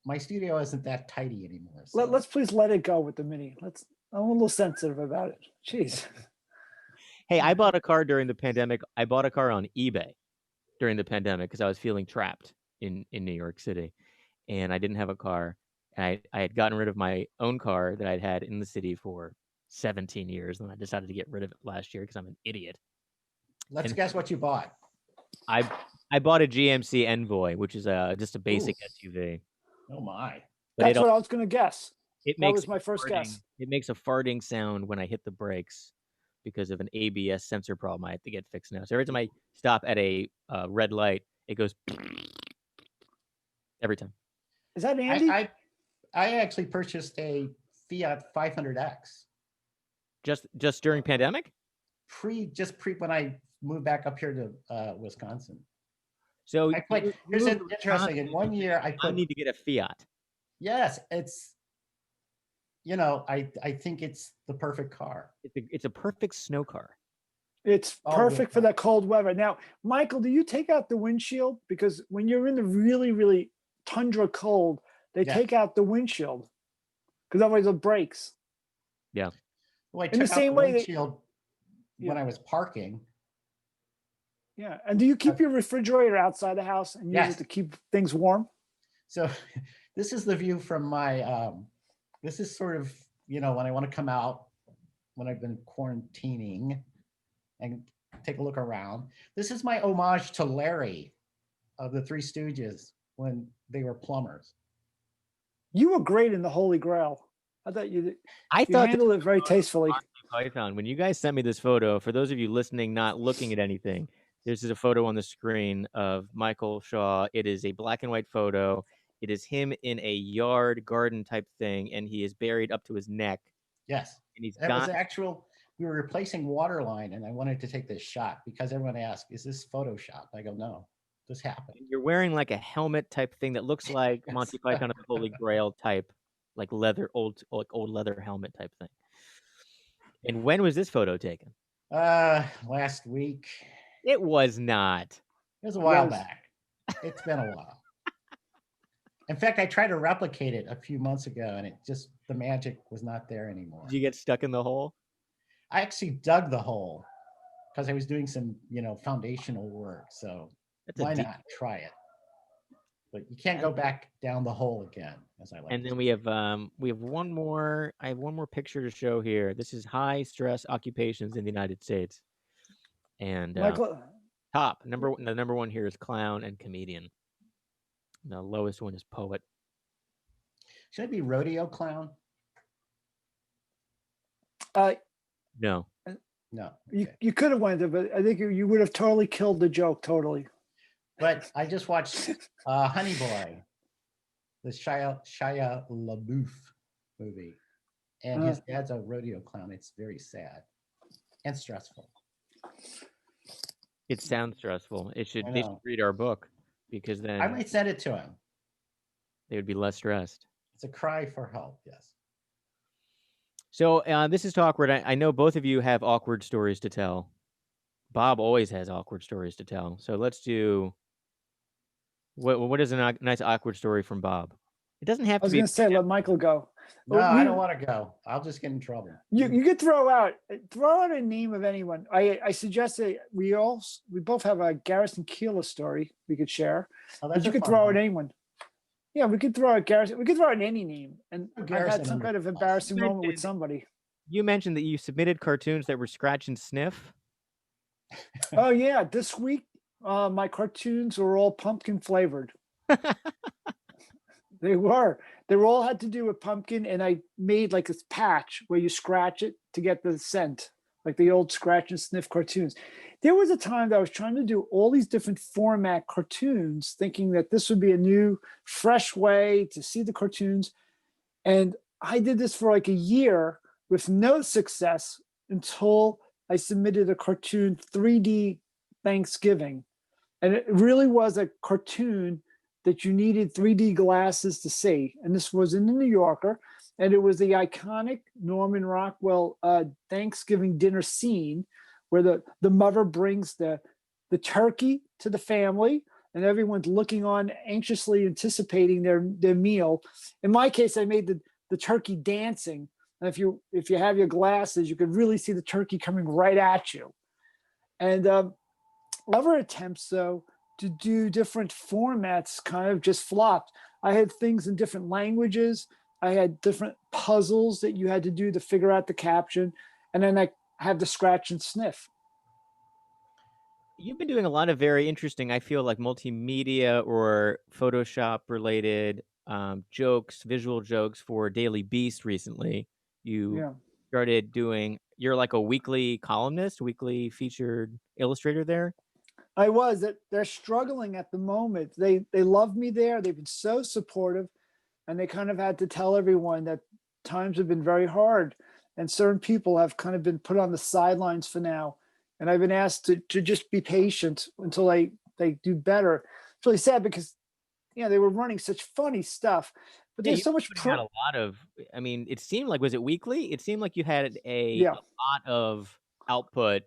My studio isn't that tidy anymore. So. Let's please let it go with the Mini. I'm a little sensitive about it. Jeez. Hey, I bought a car during the pandemic. I bought a car on eBay during the pandemic because I was feeling trapped in New York City, and I didn't have a car. And I had gotten rid of my own car that I'd had in the city for 17 years, and I decided to get rid of it last year because I'm an idiot. Let's guess what you bought. I bought a GMC Envoy, which is just a basic SUV. Oh my! That's what I was going to guess. That was my first guess. It makes a farting sound when I hit the brakes because of an ABS sensor problem I have to get fixed now. So every time I stop at a red light, it goes every time. Is that Andy? I actually purchased a Fiat 500X. Just during pandemic? Just when I moved back up here to Wisconsin. So here's interesting. In 1 year, I need to get a Fiat. Yes, you know, I think it's the perfect car. It's a perfect snow car. It's Oh, perfect for yeah. that cold weather. Now, Michael, do you take out the windshield? Because when you're in the really, really tundra cold, they Yeah. take out the windshield because otherwise it breaks. Yeah. Well, I In the took out same the way that, windshield when yeah, I was parking. yeah. And do you keep your refrigerator outside the house and use Yes. it to keep things warm? So this is the view from my, this is sort of, you know, when I want to come out, when I've been quarantining and take a look around. This is my homage to Larry of the Three Stooges when they were plumbers. You were great in the Holy Grail. I thought you I thought handled it very tastefully. Python. When you guys sent me this photo, for those of you listening, not looking at anything, this is a photo on the screen of Michael Shaw. It is a black and white photo. It is him in a yard garden type thing, and he is buried up to his neck. Yes, And he's that was got actual. We were replacing water line, and I wanted to take this shot because everyone asked, "Is this Photoshop?" I go, "No, this happened." you're wearing like a helmet type thing that looks like Yes. Monty Python of the Holy Grail type, like leather, old leather helmet type thing. And when was this photo taken? Last week. It was not. It was a while was. back. It's been a while. In fact, I tried to replicate it a few months ago, and it just the magic was not there anymore. Did you get stuck in the hole? I actually dug the hole because I was doing some, you know, foundational work. So That's a why deep. not try it? But you can't go back down the hole again, as I like. And to then say. we have one more. I have one more picture to show here. This is high stress occupations in the United States. And Michael, the number one here is clown and comedian. The lowest one is poet. Should it be rodeo clown? No. No. you, Okay. you could have went there, but I think you would have totally killed the joke. Totally. But I just watched Honey Boy, the Shia LaBeouf movie, and his dad's a rodeo clown. It's very sad and stressful. It sounds stressful. They should I know. read our book because I then might send it to him. they would be less stressed. It's a cry for help. Yes. So this is Talkward. I know both of you have awkward stories to tell. Bob always has awkward stories to tell. So let's do. What is a nice awkward story from Bob? It doesn't have I to was be. going to say, let Michael go. No, I don't want to go. I'll just get in trouble. You could throw out a name of anyone. I suggest that we both have a Garrison Keillor story we could share. Oh, But that's you a could fun throw one. out anyone. Yeah, we could throw out Garrison. We could throw out any name. And I've Garrison had some under kind of the bus. embarrassing You moment with mentioned- somebody. You mentioned that you submitted cartoons that were scratch and sniff. Oh yeah, this week my cartoons were all pumpkin flavored. They were. They all had to do with pumpkin, and I made like this patch where you scratch it to get the scent, like the old scratch and sniff cartoons. There was a time that I was trying to do all these different format cartoons, thinking that this would be a new, fresh way to see the cartoons. And I did this for like a year with no success until I submitted a cartoon 3D Thanksgiving. And it really was a cartoon that you needed 3D glasses to see. And this was in the New Yorker. And it was the iconic Norman Rockwell Thanksgiving dinner scene where the mother brings the turkey to the family and everyone's looking on, anxiously anticipating their meal. In my case, I made the turkey dancing. And if you have your glasses, you could really see the turkey coming right at you. And other attempts, though, to do different formats kind of just flopped. I had things in different languages. I had different puzzles that you had to do to figure out the caption. And then I had the scratch and sniff. You've been doing a lot of very interesting, I feel like multimedia or Photoshop related jokes, visual jokes for Daily Beast recently. You started doing, you're like a weekly columnist, weekly featured illustrator there. I was. They're struggling at the moment. They love me there. They've been so supportive, and they kind of had to tell everyone that times have been very hard, and certain people have kind of been put on the sidelines for now. And I've been asked to just be patient until they do better. It's really sad because they were running such funny stuff. But Yeah, there's you so were much putting out a lot of. I mean, it seemed like, was it weekly? It seemed like you had a lot of output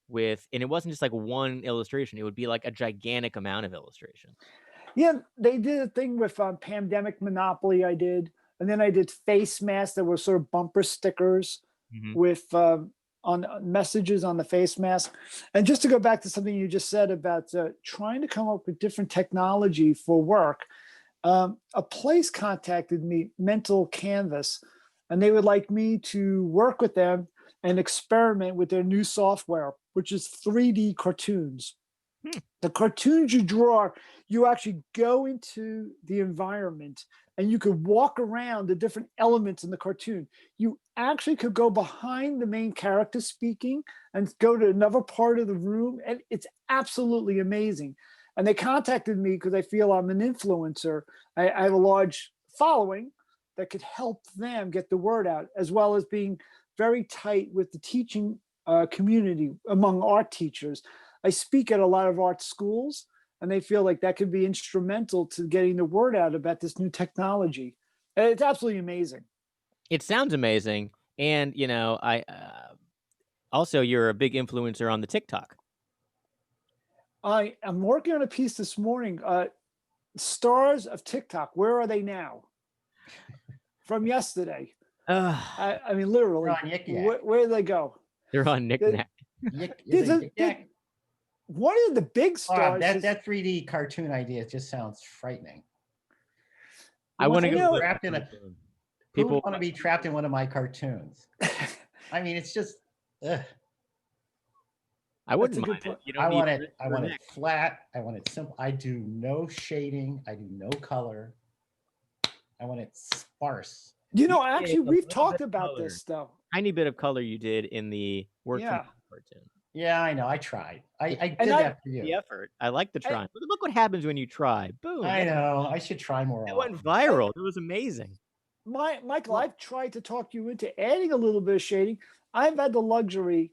with, and it wasn't just like one illustration. It would be like a gigantic amount of illustration. Yeah, they did a thing with Pandemic Monopoly. I did, and then I did face masks that were sort of bumper stickers with on messages on the face mask. And just to go back to something you just said about trying to come up with different technology for work, a place contacted me, Mental Canvas, and they would like me to work with them and experiment with their new software, which is 3D cartoons. The cartoons you draw, you actually go into the environment and you could walk around the different elements in the cartoon. You actually could go behind the main character speaking and go to another part of the room. And it's absolutely amazing. And they contacted me because I feel I'm an influencer. I have a large following that could help them get the word out, as well as being very tight with the teaching community among art teachers. I speak at a lot of art schools, and they feel like that could be instrumental to getting the word out about this new technology. And it's absolutely amazing. It sounds amazing. And, you know, I also, you're a big influencer on the TikTok. I am working on a piece this morning. Stars of TikTok, where are they now? From yesterday. I mean, literally, where did they go? They're on Knick-Knack. One of the big stars. Wow, that 3D cartoon idea just sounds frightening. I want to go trapped in a. People want to be trapped in one of my cartoons. I mean, it's just. Ugh. I wouldn't mind it. I want it flat. I want it simple. I do no shading. I do no color. I want it sparse. You know, actually, we've talked about this though. Tiny bit of color you did in the work cartoon. Yeah, I know. I tried. I did that for you. The effort. I like the try. Look what happens when you try. Boom. I know. I should try more. It went viral. It was amazing. Michael, I've tried to talk you into adding a little bit of shading. I've had the luxury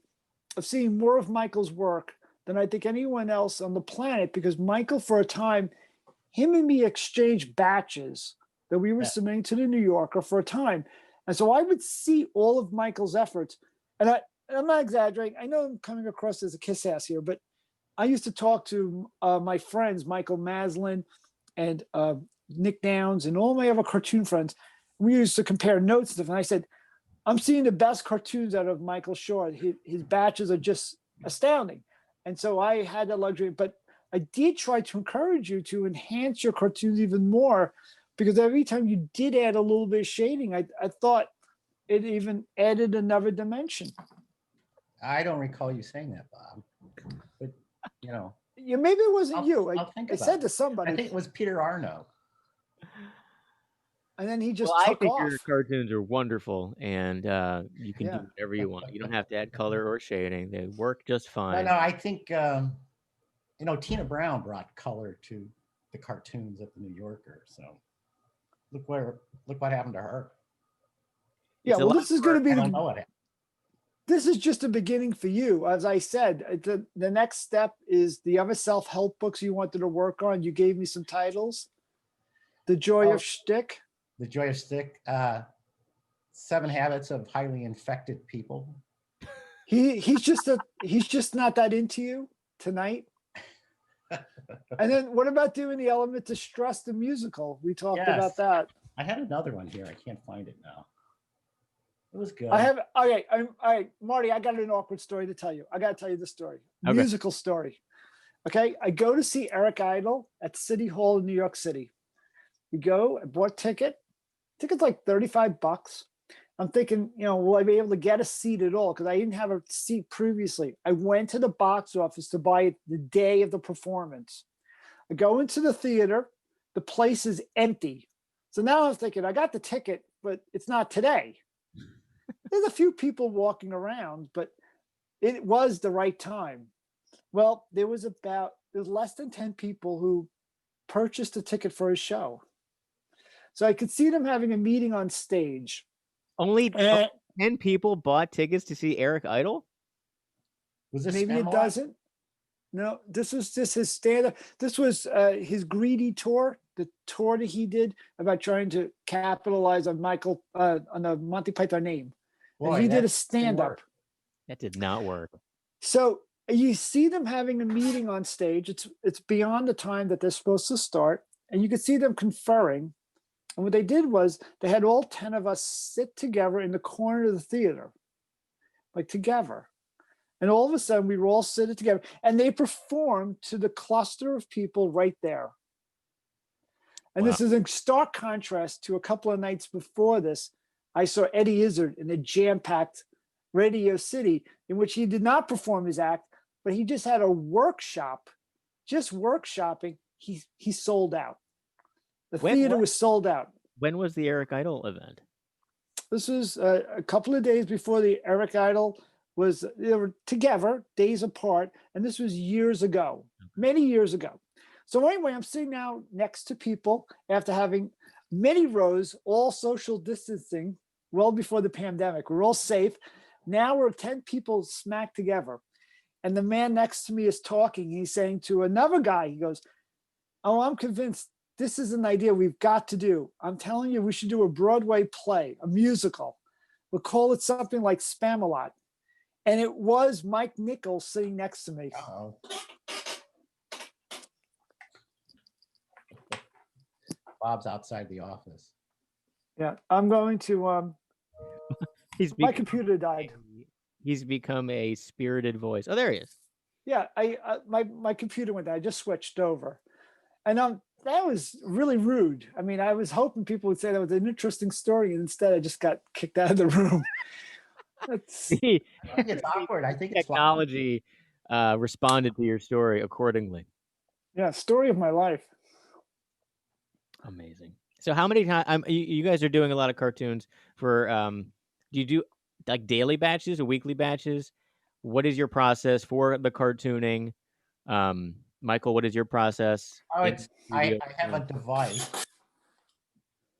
of seeing more of Michael's work than I think anyone else on the planet, because Michael, for a time, him and me exchanged batches that we were submitting to the New Yorker for a time. And so I would see all of Michael's efforts. And I'm not exaggerating. I know I'm coming across as a kiss ass here, but I used to talk to my friends, Michael Maslin and Nick Downs and all my other cartoon friends. We used to compare notes and stuff. And I said, I'm seeing the best cartoons out of Michael Shaw. His batches are just astounding. And so I had the luxury, but I did try to encourage you to enhance your cartoons even more, because every time you did add a little bit of shading, I thought it even added another dimension. I don't recall you saying that, Bob. But, you know. Yeah, maybe it wasn't you. I said to somebody. I think it was Peter Arno. And then he just I took think off. Your cartoons are wonderful, and you can do whatever you want. You don't have to add color or shading. They work just fine. No, I think, you know, Tina Brown brought color to the cartoons at the New Yorker. So look what happened to her. Yeah, well, this is going to be. I don't know what happened. This is just a beginning for you. As I said, the next step is the other self-help books you wanted to work on. You gave me some titles. The Joy of Shtick. The Joy of Shtick. 7 Habits of Highly Infected People. He's just not that into you tonight. And then what about doing the Element of Stress, the musical? We talked about that. I had another one here. I can't find it now. It was good. All right, Marty, I got an awkward story to tell you. I got to tell you the story. Okay. Musical story. Okay, I go to see Eric Idle at City Hall in New York City. We go, I bought a ticket. Ticket's like $35. I'm thinking, you know, will I be able to get a seat at all? Because I didn't have a seat previously. I went to the box office to buy it the day of the performance. I go into the theater. The place is empty. So now I'm thinking, I got the ticket, but it's not today. There's a few people walking around, but it was the right time. Well, there was less than 10 people who purchased a ticket for his show. So I could see them having a meeting on stage. Only 10 people bought tickets to see Eric Idle? Was this maybe it doesn't? No, this was just his stand-up. This was his Greedy tour. the tour that he did about trying to capitalize on on the Monty Python name. Boy, and he did a that didn't stand-up. work. That did not work. So you see them having a meeting on stage. It's beyond the time that they're supposed to start, and you could see them conferring. And what they did was they had all 10 of us sit together in the corner of the theater, like together. And all of a sudden, we were all sitting together, and they performed to the cluster of people right there. And Wow. this is in stark contrast to a couple of nights before this. I saw Eddie Izzard in a jam-packed Radio City, in which he did not perform his act, but he just had a workshop, just workshopping. He sold out. The theater was sold out. When was the Eric Idle event? This was a couple of days before the Eric Idle was. They were together, days apart, and this was years ago, many years ago. So anyway, I'm sitting now next to people after having many rows, all social distancing, well before the pandemic. We're all safe. Now we're 10 people smacked together. And the man next to me is talking. He's saying to another guy, he goes, "Oh, I'm convinced this is an idea we've got to do. I'm telling you, we should do a Broadway play, a musical. We'll call it something like Spamalot." And it was Mike Nichols sitting next to me. Uh-oh. Bob's outside the office. Yeah, I'm going to. My computer died. He's become a spirited voice. Oh, there he is. Yeah, my computer went down. I just switched over, and that was really rude. I mean, I was hoping people would say that was an interesting story, and instead, I just got kicked out of the room. I think it's awkward. I think it's technology responded to your story accordingly. Yeah, story of my life. Amazing. So how many times you guys are doing a lot of cartoons for do you do like daily batches or weekly batches? What is your process for the cartooning? Michael, what is your process? I have a device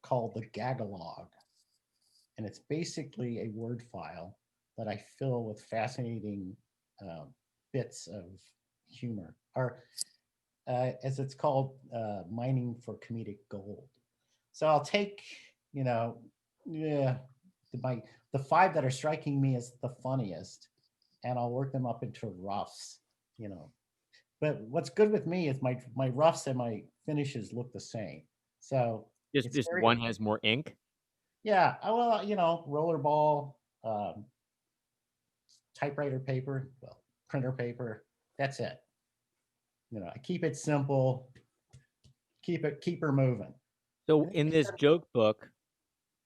called the Gagalog, and it's basically a Word file that I fill with fascinating bits of humor, or as it's called, mining for comedic gold. So I'll take, the 5 that are striking me as the funniest, and I'll work them up into roughs, But what's good with me is my roughs and my finishes look the same. So just one has more ink. Yeah, well, rollerball, typewriter paper, printer paper. That's it. I keep it simple. Keep her moving. So in this joke book,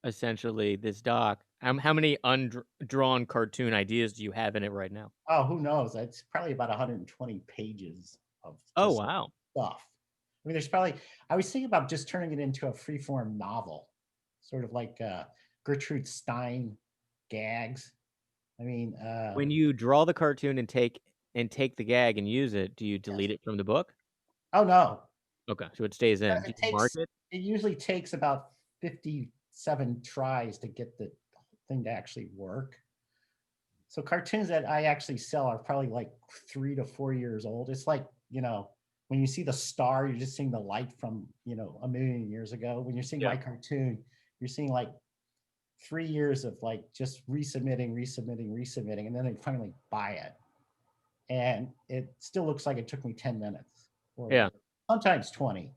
essentially this doc, how many undrawn cartoon ideas do you have in it right now? Oh, who knows? It's probably about 120 pages of wow stuff. I mean, there's probably. I was thinking about just turning it into a freeform novel, sort of like Gertrude Stein gags. I mean, when you draw the cartoon and take the gag and use it, do you delete it from the book? Oh no. Okay, so it stays in. Do you mark it? It usually takes about 57 tries to get the thing to actually work. So cartoons that I actually sell are probably like 3 to 4 years old. It's like, when you see the star, you're just seeing the light from, a million years ago. When you're seeing my cartoon, you're seeing like 3 years of like just resubmitting, and then they finally buy it. And it still looks like it took me 10 minutes. Or sometimes 20.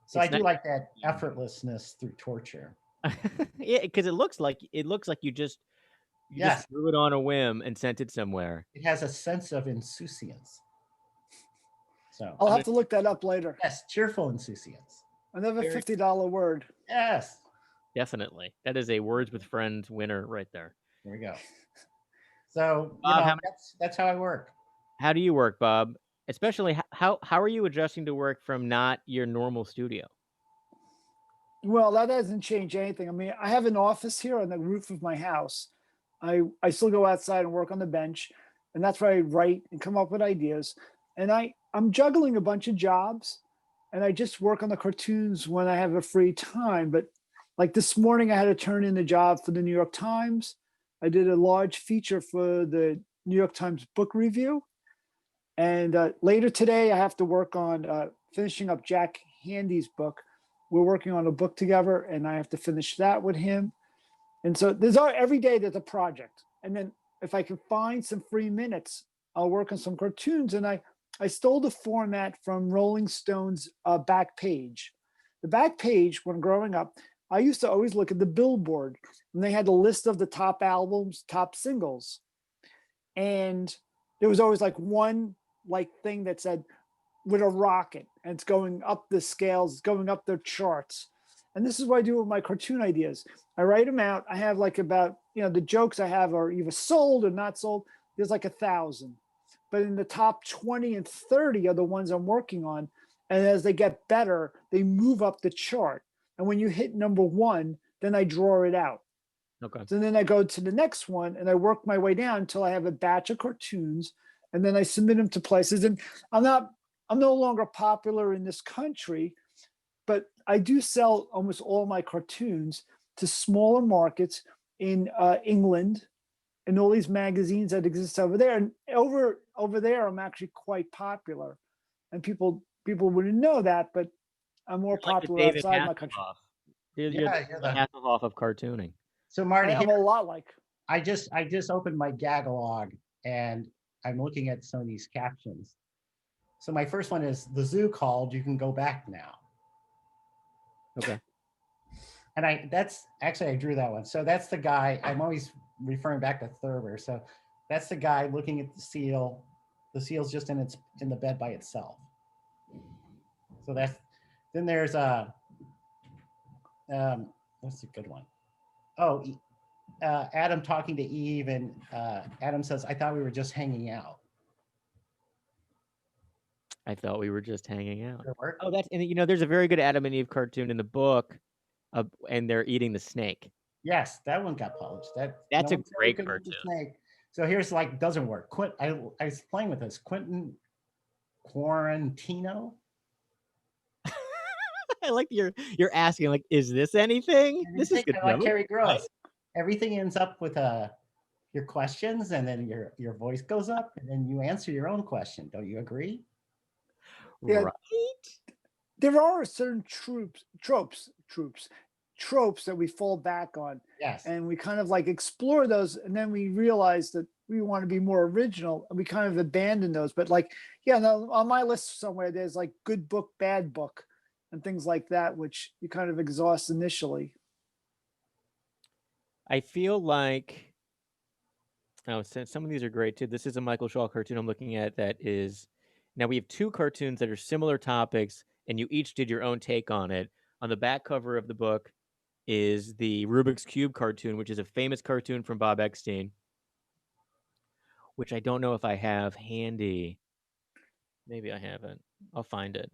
So I do like that effortlessness through torture. Yeah, because it looks like you just threw it on a whim and sent it somewhere. It has a sense of insouciance. So I'll have to look that up later. Yes, cheerful insouciance. Another $50 word. Yes. Definitely. That is a Words with Friends winner right there. There we go. So, Bob, that's how I work. How do you work, Bob? Especially, how are you adjusting to work from not your normal studio? Well, that doesn't change anything. I mean, I have an office here on the roof of my house. I still go outside and work on the bench, and that's where I write and come up with ideas. And I'm juggling a bunch of jobs, and I just work on the cartoons when I have a free time. But like this morning, I had to turn in a job for the New York Times. I did a large feature for the New York Times book review. And later today, I have to work on finishing up Jack Handy's book. We're working on a book together, and I have to finish that with him. And so every day there's a project. And then if I can find some free minutes, I'll work on some cartoons. And I stole the format from Rolling Stone's back page. The back page, when growing up, I used to always look at the Billboard, and they had a list of the top albums, top singles. And there was always like one thing that said with a rocket, and it's going up the scales, going up the charts. And this is what I do with my cartoon ideas. I write them out. I have like about, the jokes I have are either sold or not sold. There's like 1,000. But in the top 20 and 30 are the ones I'm working on. And as they get better, they move up the chart. And when you hit number 1, then I draw it out. Okay. So then I go to the next one and I work my way down until I have a batch of cartoons, and then I submit them to places. And I'm no longer popular in this country, but I do sell almost all my cartoons to smaller markets in England and all these magazines that exist over there. And over there, I'm actually quite popular, and people wouldn't know that, but I'm more popular outside my country. You're the Hasselhoff of cartooning. So Marty, I'm a lot like. I just opened my Gagalog and I'm looking at some of these captions. So my first one is, the zoo called, you can go back now. Okay. And I drew that one. So that's the guy, I'm always referring back to Thurber. So that's the guy looking at the seal. The seal's just in the bed by itself. So then there's what's a good one? Oh, Adam talking to Eve, and Adam says, I thought we were just hanging out. I thought we were just hanging out. Sure. Oh, there's a very good Adam and Eve cartoon in the book, and they're eating the snake. Yes, that one got published. That's a great cartoon. So here's doesn't work. I was playing with this. Quentin Quarantino. I like you're asking, like, is this anything? This is good. Like Terry Gross. Everything ends up with your questions, and then your voice goes up, and then you answer your own question. Don't you agree? Yeah. Right. There are certain tropes that we fall back on. Yes. And we kind of explore those, and then we realize that we want to be more original, and we kind of abandon those. But on my list somewhere, there's good book, bad book, and things like that, which you kind of exhaust initially. I feel like, some of these are great too. This is a Michael Shaw cartoon I'm looking at that is, now we have 2 cartoons that are similar topics, and you each did your own take on it. On the back cover of the book is the Rubik's Cube cartoon, which is a famous cartoon from Bob Eckstein, which I don't know if I have handy. Maybe I haven't. I'll find it.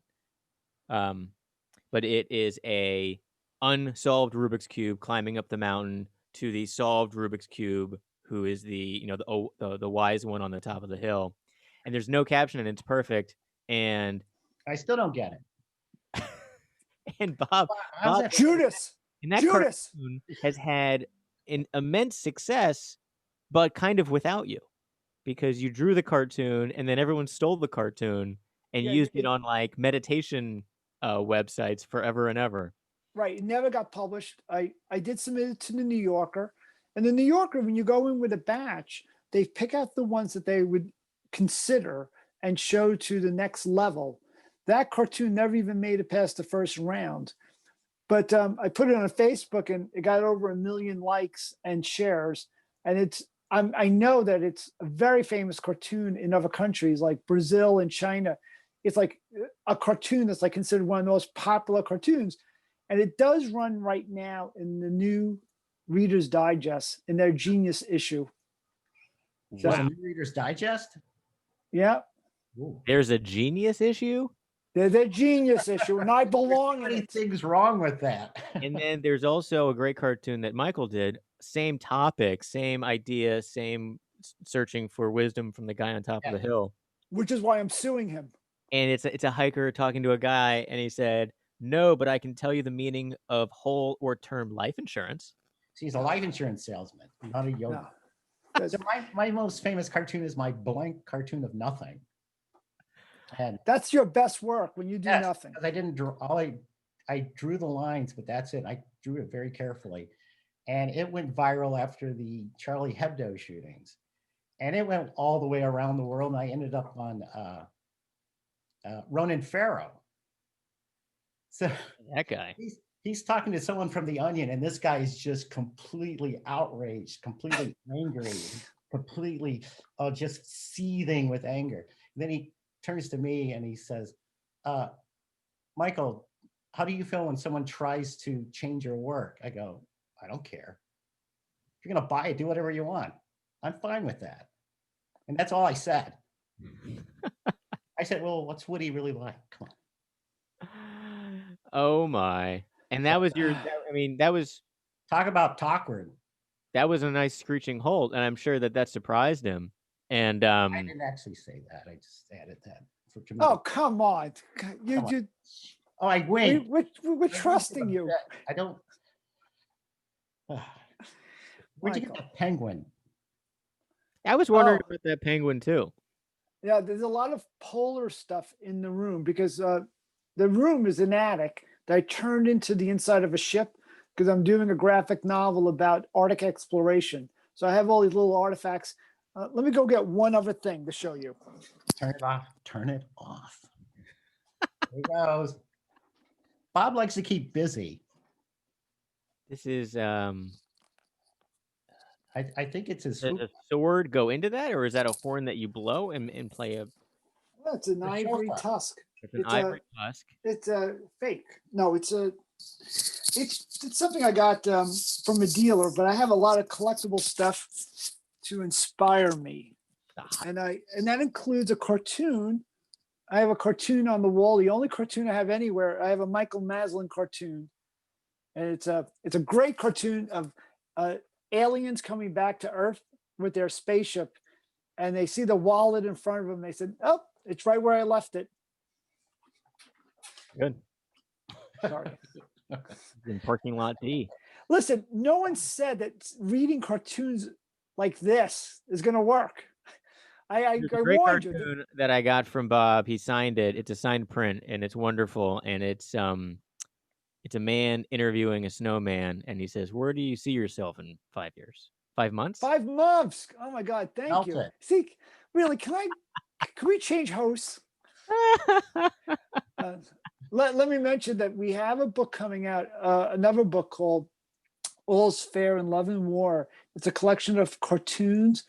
But it is a unsolved Rubik's Cube climbing up the mountain to the solved Rubik's Cube, who is the wise one on the top of the hill. And there's no caption, and it's perfect. And I still don't get it. And Bob Judas, and that cartoon has had an immense success, but kind of without you, because you drew the cartoon and then everyone stole the cartoon and used it on meditation websites forever and ever. Right. It never got published. I did submit it to the New Yorker, and the New Yorker, when you go in with a batch, they pick out the ones that they would consider and show to the next level. That cartoon never even made it past the first round. But I put it on Facebook, and it got over 1 million likes and shares. And I know that it's a very famous cartoon in other countries like Brazil and China. It's like a cartoon that's considered one of the most popular cartoons. And it does run right now in the new Reader's Digest in their Genius issue. There's a new Reader's Digest? Yeah. Ooh. There's a Genius issue? There's a Genius issue, and I belong in it. Things wrong with that. And then there's also a great cartoon that Michael did. Same topic, same idea, same searching for wisdom from the guy on top of the hill. Which is why I'm suing him. And it's a hiker talking to a guy, and he said, no, but I can tell you the meaning of whole or term life insurance. See, he's a life insurance salesman, not a yoga. No. So my most famous cartoon is my blank cartoon of nothing. And That's your best work when you do yes, nothing. because I didn't draw I drew the lines, but that's it. I drew it very carefully. And it went viral after the Charlie Hebdo shootings. And it went all the way around the world. And I ended up on Ronan Farrow. So That guy. he's talking to someone from The Onion, and this guy is just completely outraged, completely angry, completely just seething with anger. And then he turns to me and he says, Michael, how do you feel when someone tries to change your work? I go, I don't care. If you're going to buy it, do whatever you want. I'm fine with that. And that's all I said. I said, well, what's Woody really like? Come on. Oh my. And that was your, I mean, that was Talk about Talkward. a nice screeching halt. And I'm sure that surprised him. And I didn't actually say that. I just added that for comedic. Oh, come on. Oh, I win. We're trusting you. I don't. Where'd you get the penguin? I was wondering about that penguin too. Yeah, there's a lot of polar stuff in the room because the room is an attic that I turned into the inside of a ship because I'm doing a graphic novel about Arctic exploration. So I have all these little artifacts. Let me go get one other thing to show you. Turn it off. Turn it off. There he goes. Bob likes to keep busy. This is I think it's his Mm-hmm. does a sword go into that, or is that a horn that you blow and play a? Well, it's an ivory tusk. It's an ivory tusk. It's a fake. No, it's something I got from a dealer, but I have a lot of collectible stuff to inspire me, and that includes a cartoon. I have a cartoon on the wall. The only cartoon I have anywhere. I have a Michael Maslin cartoon, and it's a great cartoon of aliens coming back to Earth with their spaceship, and they see the wallet in front of them. They said, "Oh, it's right where I left it." Good. Sorry. In parking lot D. Listen, no one said that reading cartoons like this is going to work. I There's a great warned you. cartoon that I got from Bob. He signed it. It's a signed print, and it's wonderful. And it's a man interviewing a snowman, and he says, "Where do you see yourself in 5 years? 5 months? 5 months. Oh my God! Thank you. See, really, can we change hosts? Let me mention that we have a book coming out, another book called All's Fair in Love and War. It's a collection of cartoons,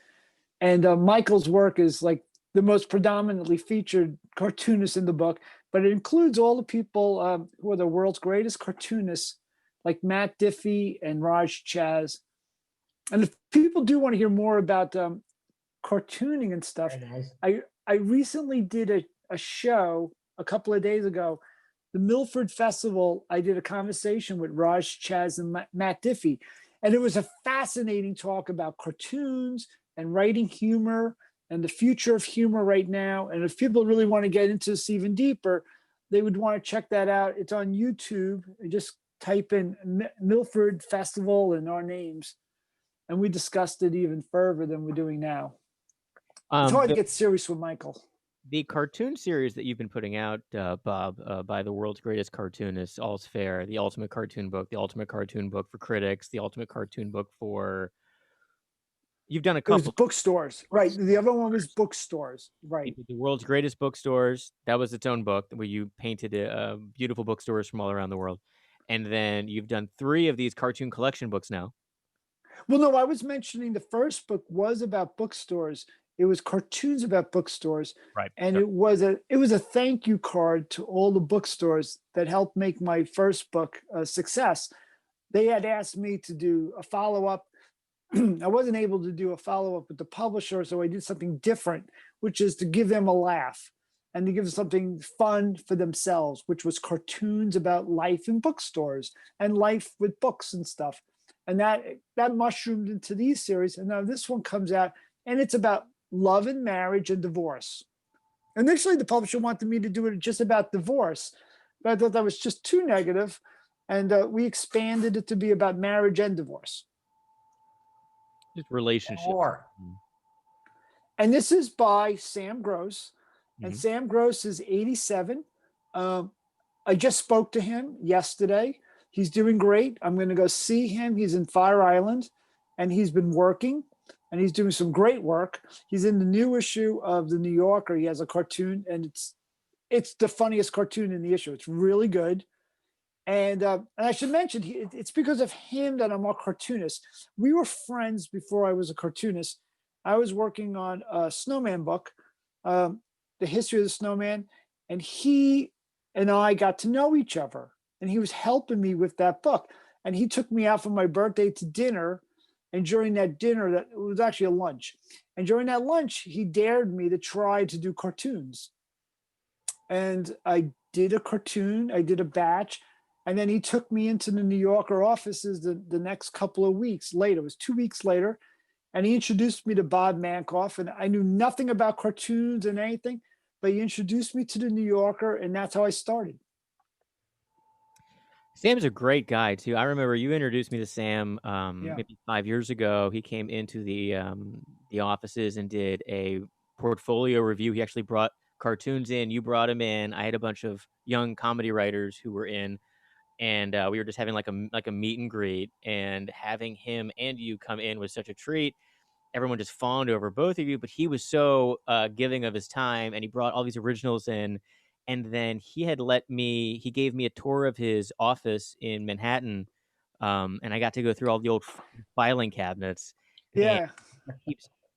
and Michael's work is like the most predominantly featured cartoonist in the book, but it includes all the people who are the world's greatest cartoonists, like Matt Diffie and Raj Chaz. And if people do want to hear more about cartooning and stuff, I recently did a show a couple of days ago, the Milford Festival. I did a conversation with Raj Chaz and Matt Diffie, and it was a fascinating talk about cartoons and writing humor and the future of humor right now. And if people really want to get into this even deeper, they would want to check that out. It's on YouTube. You just type in Milford Festival and our names. And we discussed it even further than we're doing now. It's hard to get serious with Michael. The cartoon series that you've been putting out, Bob, by the world's greatest cartoonists, All's Fair, the ultimate cartoon book for critics, the ultimate cartoon book for... You've done a couple. It was bookstores, right? The other one was bookstores, right? The world's greatest bookstores. That was its own book where you painted beautiful bookstores from all around the world. And then you've done 3 of these cartoon collection books now. Well, no, I was mentioning the first book was about bookstores. It was cartoons about bookstores, right? And it was a thank you card to all the bookstores that helped make my first book a success. They had asked me to do a follow-up. I wasn't able to do a follow-up with the publisher, so I did something different, which is to give them a laugh and to give them something fun for themselves, which was cartoons about life in bookstores and life with books and stuff. And that mushroomed into these series. And now this one comes out, and it's about love and marriage and divorce. Initially, the publisher wanted me to do it just about divorce, but I thought that was just too negative, and we expanded it to be about marriage and divorce. Just relationship. And this is by Sam Gross. And Mhm. Sam Gross is 87. I just spoke to him yesterday. He's doing great. I'm going to go see him. He's in Fire Island, and he's been working, and he's doing some great work. He's in the new issue of the New Yorker. He has a cartoon, and it's the funniest cartoon in the issue. It's really good. And I should mention, it's because of him that I'm a cartoonist. We were friends before I was a cartoonist. I was working on a snowman book, the history of the snowman, and he and I got to know each other. And he was helping me with that book. And he took me out for my birthday to dinner. And during that dinner, that it was actually a lunch. And during that lunch, he dared me to try to do cartoons. And I did a cartoon, I did a batch, and then he took me into the New Yorker offices the next couple of weeks later. It was 2 weeks later, and he introduced me to Bob Mankoff. And I knew nothing about cartoons and anything, but he introduced me to the New Yorker, and that's how I started. Sam's a great guy too. I remember you introduced me to Sam Yeah. maybe 5 years ago. He came into the offices and did a portfolio review. He actually brought cartoons in. You brought him in. I had a bunch of young comedy writers who were in, and we were just having like a meet and greet. And having him and you come in was such a treat. Everyone just fawned over both of you, but he was so giving of his time, and he brought all these originals in. And then he gave me a tour of his office in Manhattan, and I got to go through all the old filing cabinets. And Yeah.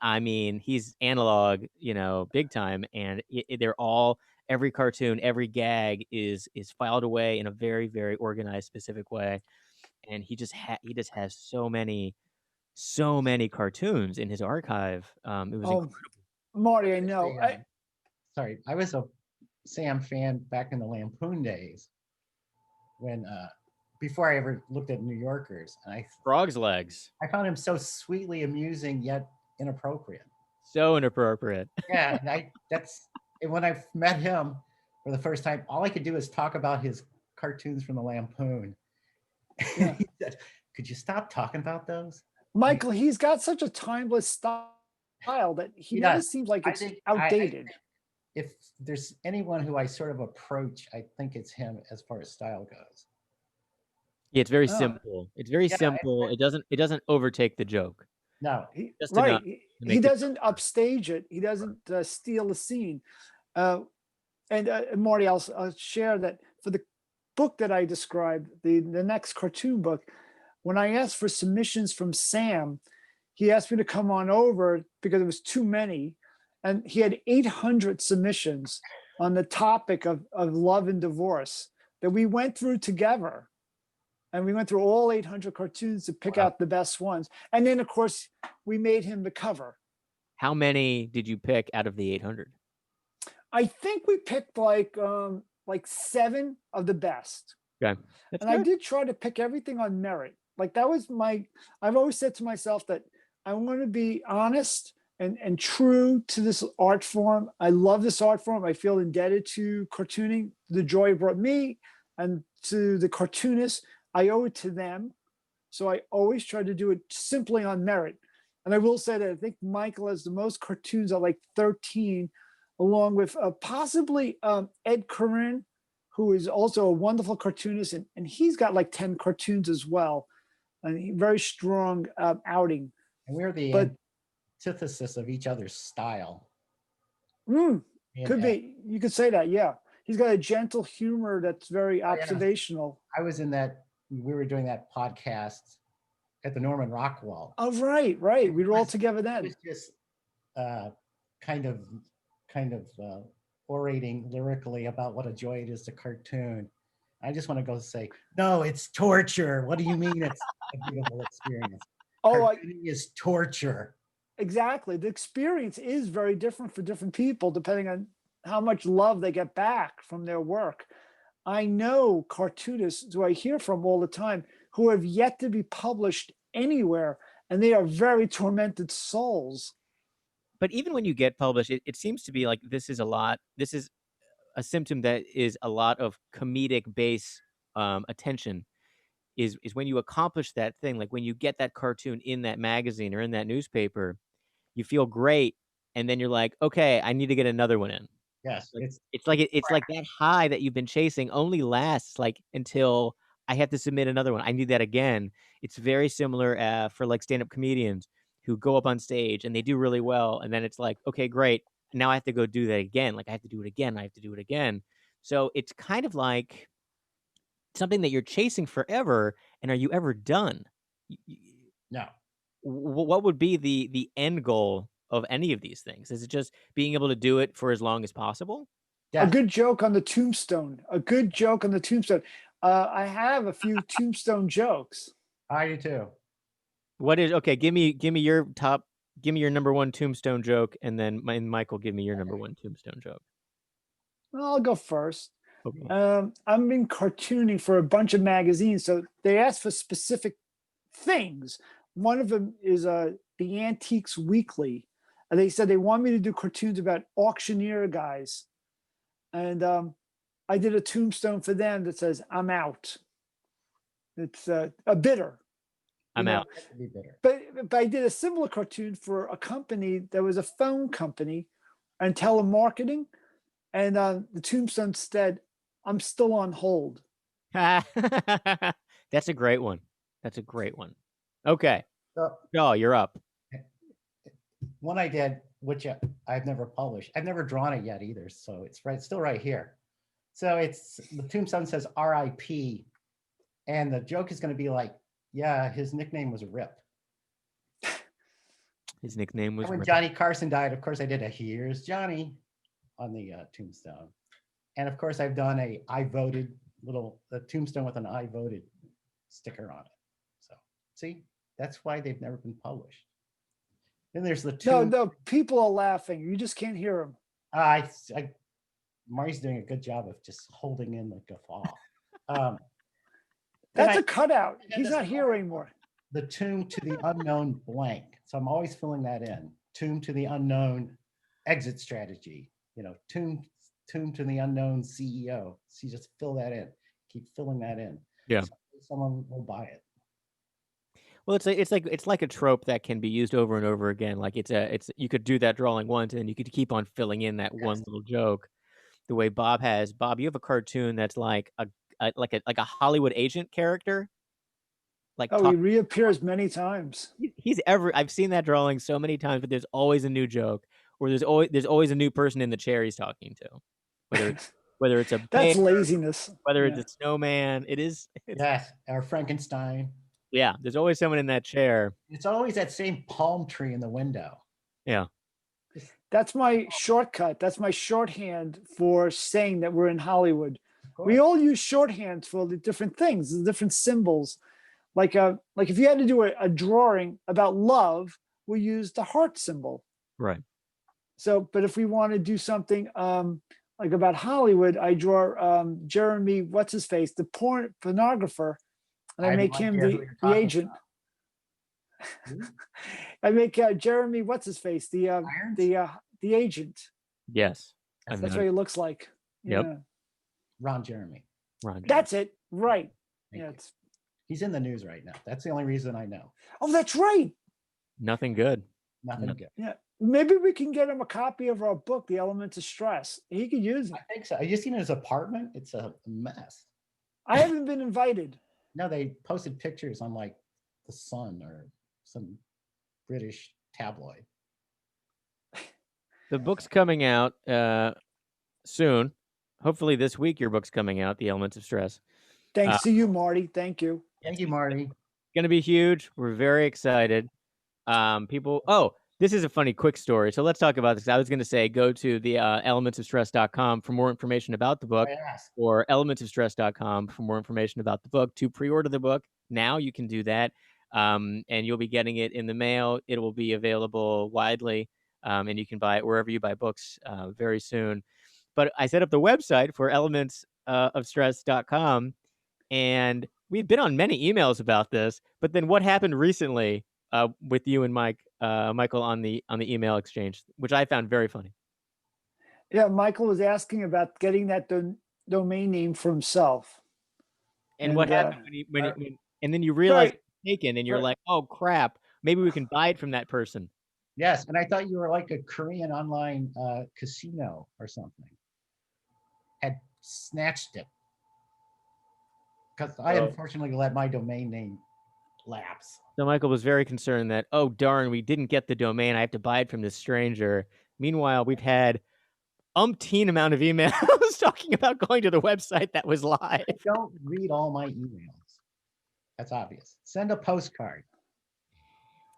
I mean, he's analog, big time, and they're all every cartoon, every gag is filed away in a very, very organized, specific way. And he just has so many cartoons in his archive. It was Oh, incredible. Marty, I was know. sorry, I was a Sam fan back in the Lampoon days when before I ever looked at New Yorkers, and Frog's legs, I found him so sweetly amusing yet inappropriate. so inappropriate. Yeah, and when I met him for the first time, all I could do is talk about his cartoons from the Lampoon. Yeah. He said, "Could you stop talking about those?" Michael, he's got such a timeless style that he He never does. seems like I it's think outdated. if there's anyone who I sort of approach, I think it's him as far as style goes. Yeah, it's very Oh, simple. It's very Yeah, simple. It doesn't overtake the joke. no, Just right. enough to He make the joke doesn't work. upstage it. He doesn't steal the scene. Uh, and Marty, I'll share that for the book that I described, the next cartoon book, when I asked for submissions from Sam, he asked me to come on over because it was too many. And he had 800 submissions on the topic of love and divorce that we went through together. And we went through all 800 cartoons to pick wow. out the best ones. And then, of course, we made him the cover. How many did you pick out of the 800? I think we picked like 7 of the best. Okay, that's And I good. did try to pick everything on merit. Like that was I've always said to myself that I want to be honest and true to this art form. I love this art form. I feel indebted to cartooning, the joy it brought me, and to the cartoonists. I owe it to them. So I always try to do it simply on merit. And I will say that I think Michael has the most cartoons at like 13, along with possibly Ed Corinne, who is also a wonderful cartoonist. And he's got like 10 cartoons as well. And very strong outing. And we're the But antithesis of each other's style. could And be, you could say that, yeah. He's got a gentle humor that's very observational. I was in that, we were doing that podcast at the Norman Rockwell. Oh, right. We were all together It then. was just kind of orating lyrically about what a joy it is to cartoon. I just want to go say, no, it's torture. What do you mean it's a beautiful experience? Cartooning is torture. Exactly. The experience is very different for different people, depending on how much love they get back from their work. I know cartoonists who I hear from all the time who have yet to be published anywhere, and they are very tormented souls. But even when you get published, it seems to be like this is a symptom that is a lot of comedic base attention is when you accomplish that thing, like when you get that cartoon in that magazine or in that newspaper, you feel great, and then you're like, okay, I need to get another one in. Yes, Like, it's it's like that high that you've been chasing only lasts like until I have to submit another one. I need that again. It's very similar for like stand-up comedians who go up on stage and they do really well, and then it's like, okay, great. Now I have to go do that again. Like I have to do it again. I have to do it again. So it's kind of like something that you're chasing forever. And are you ever done? no. What would be the end goal of any of these things? Is it just being able to do it for as long as possible? A Yes, good joke on the tombstone. A good joke on the tombstone. I have a few tombstone jokes. I do too. What is okay? Give me your top. Give me your number one tombstone joke, and then Michael, give me your number one tombstone joke. Well, I'll go first. Okay. I've been cartooning for a bunch of magazines, so they ask for specific things. One of them is the Antiques Weekly, and they said they want me to do cartoons about auctioneer guys, and I did a tombstone for them that says "I'm out." It's a bidder. I'm know. out. That could be bitter. But I did a similar cartoon for a company that was a phone company and telemarketing, and the tombstone said, "I'm still on hold." That's a great one. That's a great one. Okay. So Oh, you're up. one I did, which I've never published. I've never drawn it yet either. So it's still right here. So it's the tombstone says R.I.P. And the joke is going to be like, yeah, his nickname was Rip. His nickname was And when Rip. Johnny Carson died, of course, I did a "Here's Johnny" on the tombstone. And of course, I've done a tombstone with an "I voted" sticker on it. So see, that's why they've never been published. Then there's the No, people are laughing. You just can't hear them. Marty's doing a good job of just holding in the guffaw. That's a cutout. He's not here anymore. The tomb to the unknown blank. So I'm always filling that in. Tomb to the unknown exit strategy. Tomb to the unknown CEO. So you just fill that in. Keep filling that in. Yeah. So someone will buy it. Well, it's like a trope that can be used over and over again. Like it's you could do that drawing once, and then you could keep on filling in that one little joke. The way Bob has. Bob, you have a cartoon that's like a Hollywood agent character. Like he reappears many times. I've seen that drawing so many times, but there's always a new joke, or there's always a new person in the chair he's talking to. Whether it's a That's bear, laziness. whether it's a snowman, Yes, or Frankenstein. Yeah, there's always someone in that chair. It's always that same palm tree in the window. Yeah. That's my shortcut. That's my shorthand for saying that we're in Hollywood. We all use shorthands for the different things, the different symbols. Like if you had to do a drawing about love, we use the heart symbol. Right. So, but if we want to do something like about Hollywood, I draw Jeremy, what's his face, the pornographer, and I make him the agent. I make Jeremy, what's his face, the agent. Yes. That's what he looks like. Yep. Yeah. Ron Jeremy. That's it. Right. Yeah. He's in the news right now. That's the only reason I know. Oh, that's right. Nothing good. Nothing good. Yeah. Maybe we can get him a copy of our book, The Elements of Stress. He could use it. I think so. Have you seen his apartment? It's a mess. I haven't been invited. No, they posted pictures on like The Sun or some British tabloid. The book's coming out soon. Hopefully this week your book's coming out, The Elements of Stress. Thanks to you, Marty. Thank you. Thank you, Marty. Going to be huge. We're very excited. This is a funny quick story. So let's talk about this. I was going to say go to the elementsofstress.com for more information about the book, or elementsofstress.com for more information about the book. To pre-order the book now, you can do that, and you'll be getting it in the mail. It will be available widely, and you can buy it wherever you buy books very soon. But I set up the website for elementsofstress.com, and we've been on many emails about this. But then what happened recently with you and Michael on the email exchange, which I found very funny. Yeah, Michael was asking about getting that domain name for himself. And what happened and then you realize it's taken, and you're like, oh crap, maybe we can buy it from that person. Yes, and I thought you were like a Korean online casino or something. snatched it because I unfortunately let my domain name lapse. So Michael was very concerned that, oh, darn, we didn't get the domain. I have to buy it from this stranger. Meanwhile, we've had umpteen amount of emails talking about going to the website that was live. I don't read all my emails. That's obvious. Send a postcard.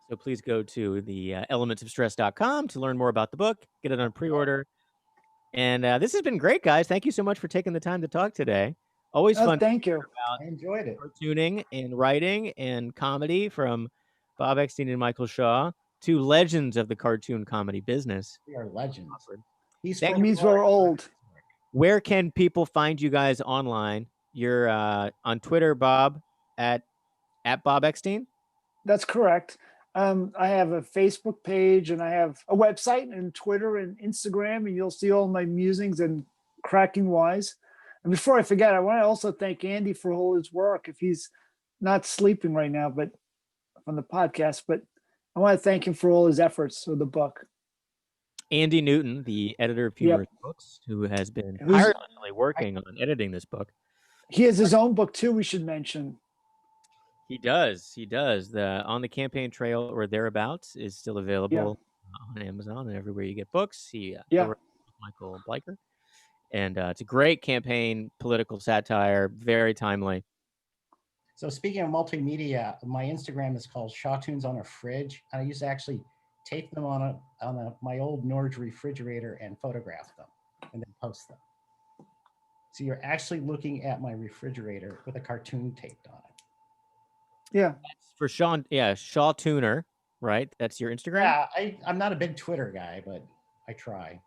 So please go to the elementsofstress.com to learn more about the book, get it on pre-order. And this has been great, guys. Thank you so much for taking the time to talk today. Always fun. Thank you. I enjoyed it. Cartooning and writing and comedy from Bob Eckstein and Michael Shaw, two legends of the cartoon comedy business. We are legends. That means we're old. Where can people find you guys online? You're on Twitter, Bob, at Bob Eckstein? That's correct. I have a Facebook page and I have a website and Twitter and Instagram, and you'll see all my musings and cracking wise. And before I forget, I want to also thank Andy for all his work. If he's not sleeping right now, but on the podcast, but I want to thank him for all his efforts for the book. Andy Newton, the editor of Humorous Books, who has been tirelessly working on editing this book. He has his own book too, we should mention. He does. The On the Campaign Trail or Thereabouts is still available on Amazon and everywhere you get books. He Michael Bleicher. And it's a great campaign, political satire, very timely. So speaking of multimedia, my Instagram is called Shawtoons on a Fridge. And I used to actually tape them on my old Norge refrigerator and photograph them and then post them. So you're actually looking at my refrigerator with a cartoon taped on it. Yeah. That's for Shaw Tuner, right? That's your Instagram? Yeah, I'm not a big Twitter guy, but I try.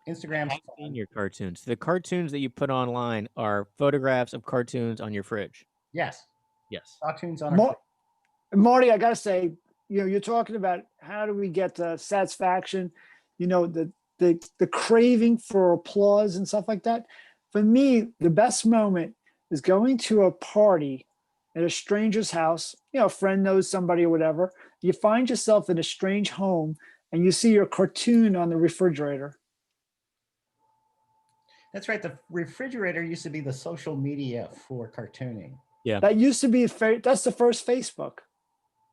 Instagram's I've seen your cartoons. The cartoons that you put online are photographs of cartoons on your fridge. Yes. Shawtoons on a fridge. Marty, I gotta say, you're talking about how do we get satisfaction, the craving for applause and stuff like that. For me, the best moment is going to a party at a stranger's house. A friend knows somebody or whatever. You find yourself in a strange home and you see your cartoon on the refrigerator. That's right. The refrigerator used to be the social media for cartooning. Yeah. That used to be, that's the first Facebook.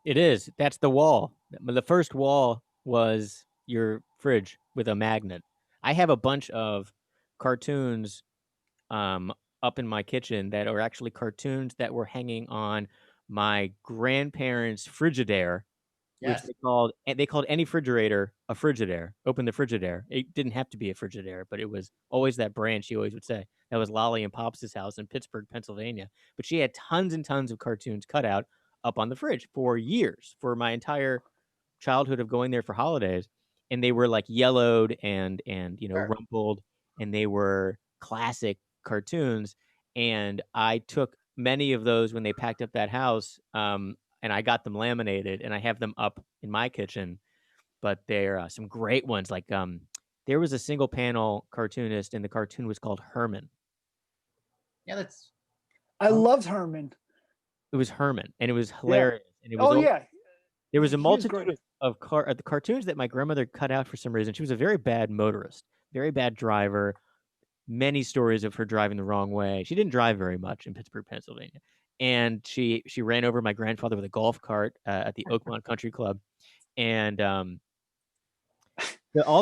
It is. That's the wall. The first wall was your fridge with a magnet. I have a bunch of cartoons up in my kitchen that are actually cartoons that were hanging on my grandparents' Frigidaire, which they called any refrigerator a Frigidaire. Open the Frigidaire. It didn't have to be a Frigidaire, but it was always that brand she always would say. That was Lolly and Pops' house in Pittsburgh, Pennsylvania. But she had tons and tons of cartoons cut out up on the fridge for years, for my entire childhood of going there for holidays. And they were like yellowed and rumpled, and they were classic cartoons. And I took many of those when they packed up that house, and I got them laminated, and I have them up in my kitchen. But they're some great ones. Like there was a single panel cartoonist, and the cartoon was called Herman. Yeah, I loved Herman. It was Herman, and it was hilarious. And it was there was a multitude of the cartoons that my grandmother cut out for some reason. She was a very bad motorist, very bad driver. Many stories of her driving the wrong way. She didn't drive very much in Pittsburgh, Pennsylvania. And she ran over my grandfather with a golf cart at the Oakmont Country Club. And all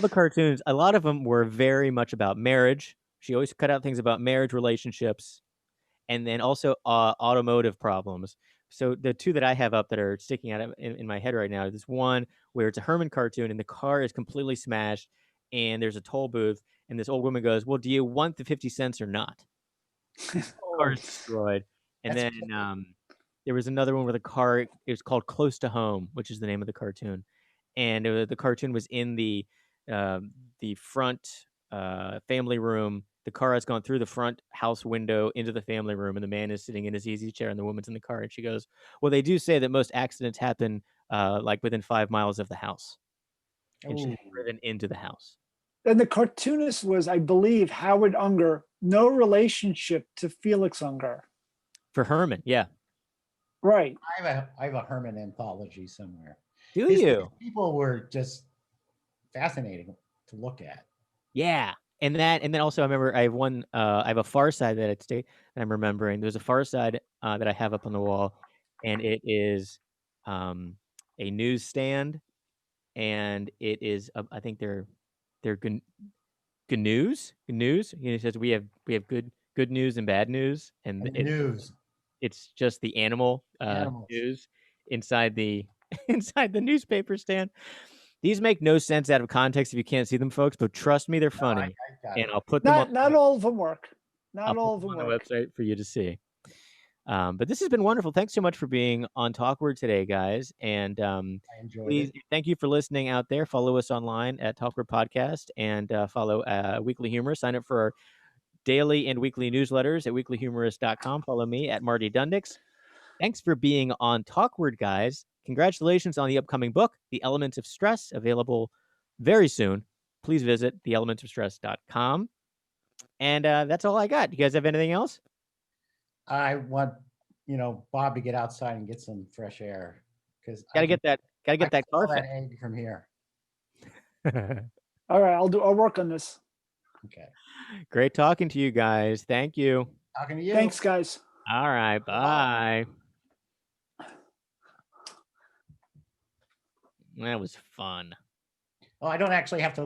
the cartoons, a lot of them were very much about marriage. She always cut out things about marriage, relationships, and then also automotive problems. So the two that I have up that are sticking out in my head right now, there's one where it's a Herman cartoon and the car is completely smashed and there's a toll booth and this old woman goes, well, do you want the 50 cents or not? The car is destroyed. And then there was another one where the car, it was called Close to Home, which is the name of the cartoon. And the cartoon was in the front family room. The car has gone through the front house window into the family room, and the man is sitting in his easy chair, and the woman's in the car. And she goes, well, they do say that most accidents happen like within 5 miles of the house. And she's driven into the house. And the cartoonist was, I believe, Howard Unger, no relationship to Felix Unger. For Herman, yeah. Right. I have a Herman anthology somewhere. Do you? People were just fascinating to look at. Yeah. And then also I remember I have a Far Side that I'm remembering. There's a Far Side that I have up on the wall, and it is a newsstand, and it is I think they're GNUs. It says we have good news and bad news, and And news. it's just the animal Animals. news inside the inside the newspaper stand. These make no sense out of context if you can't see them, folks, but trust me, they're funny. I got And it. I'll put them on Not all of them work. I'll Not all put of them them on the work. website for you to see. But this has been wonderful. Thanks so much for being on Talkward today, guys. And I enjoyed please, it. thank you for listening out there. Follow us online at Talkward Podcast, and follow Weekly Humor. Sign up for our daily and weekly newsletters at weeklyhumorist.com. Follow me at Marty Dundix. Thanks for being on Talkward, guys. Congratulations on the upcoming book, The Elements of Stress, available very soon. Please visit theelementsofstress.com. And that's all I got. You guys have anything else? I want, Bob to get outside and get some fresh air, because Gotta get that car that egg from here. All right, I'll work on this. Okay. Great talking to you guys. Thank you. Talking to you. Thanks, guys. All right. Bye. That was fun. Oh, I don't actually have to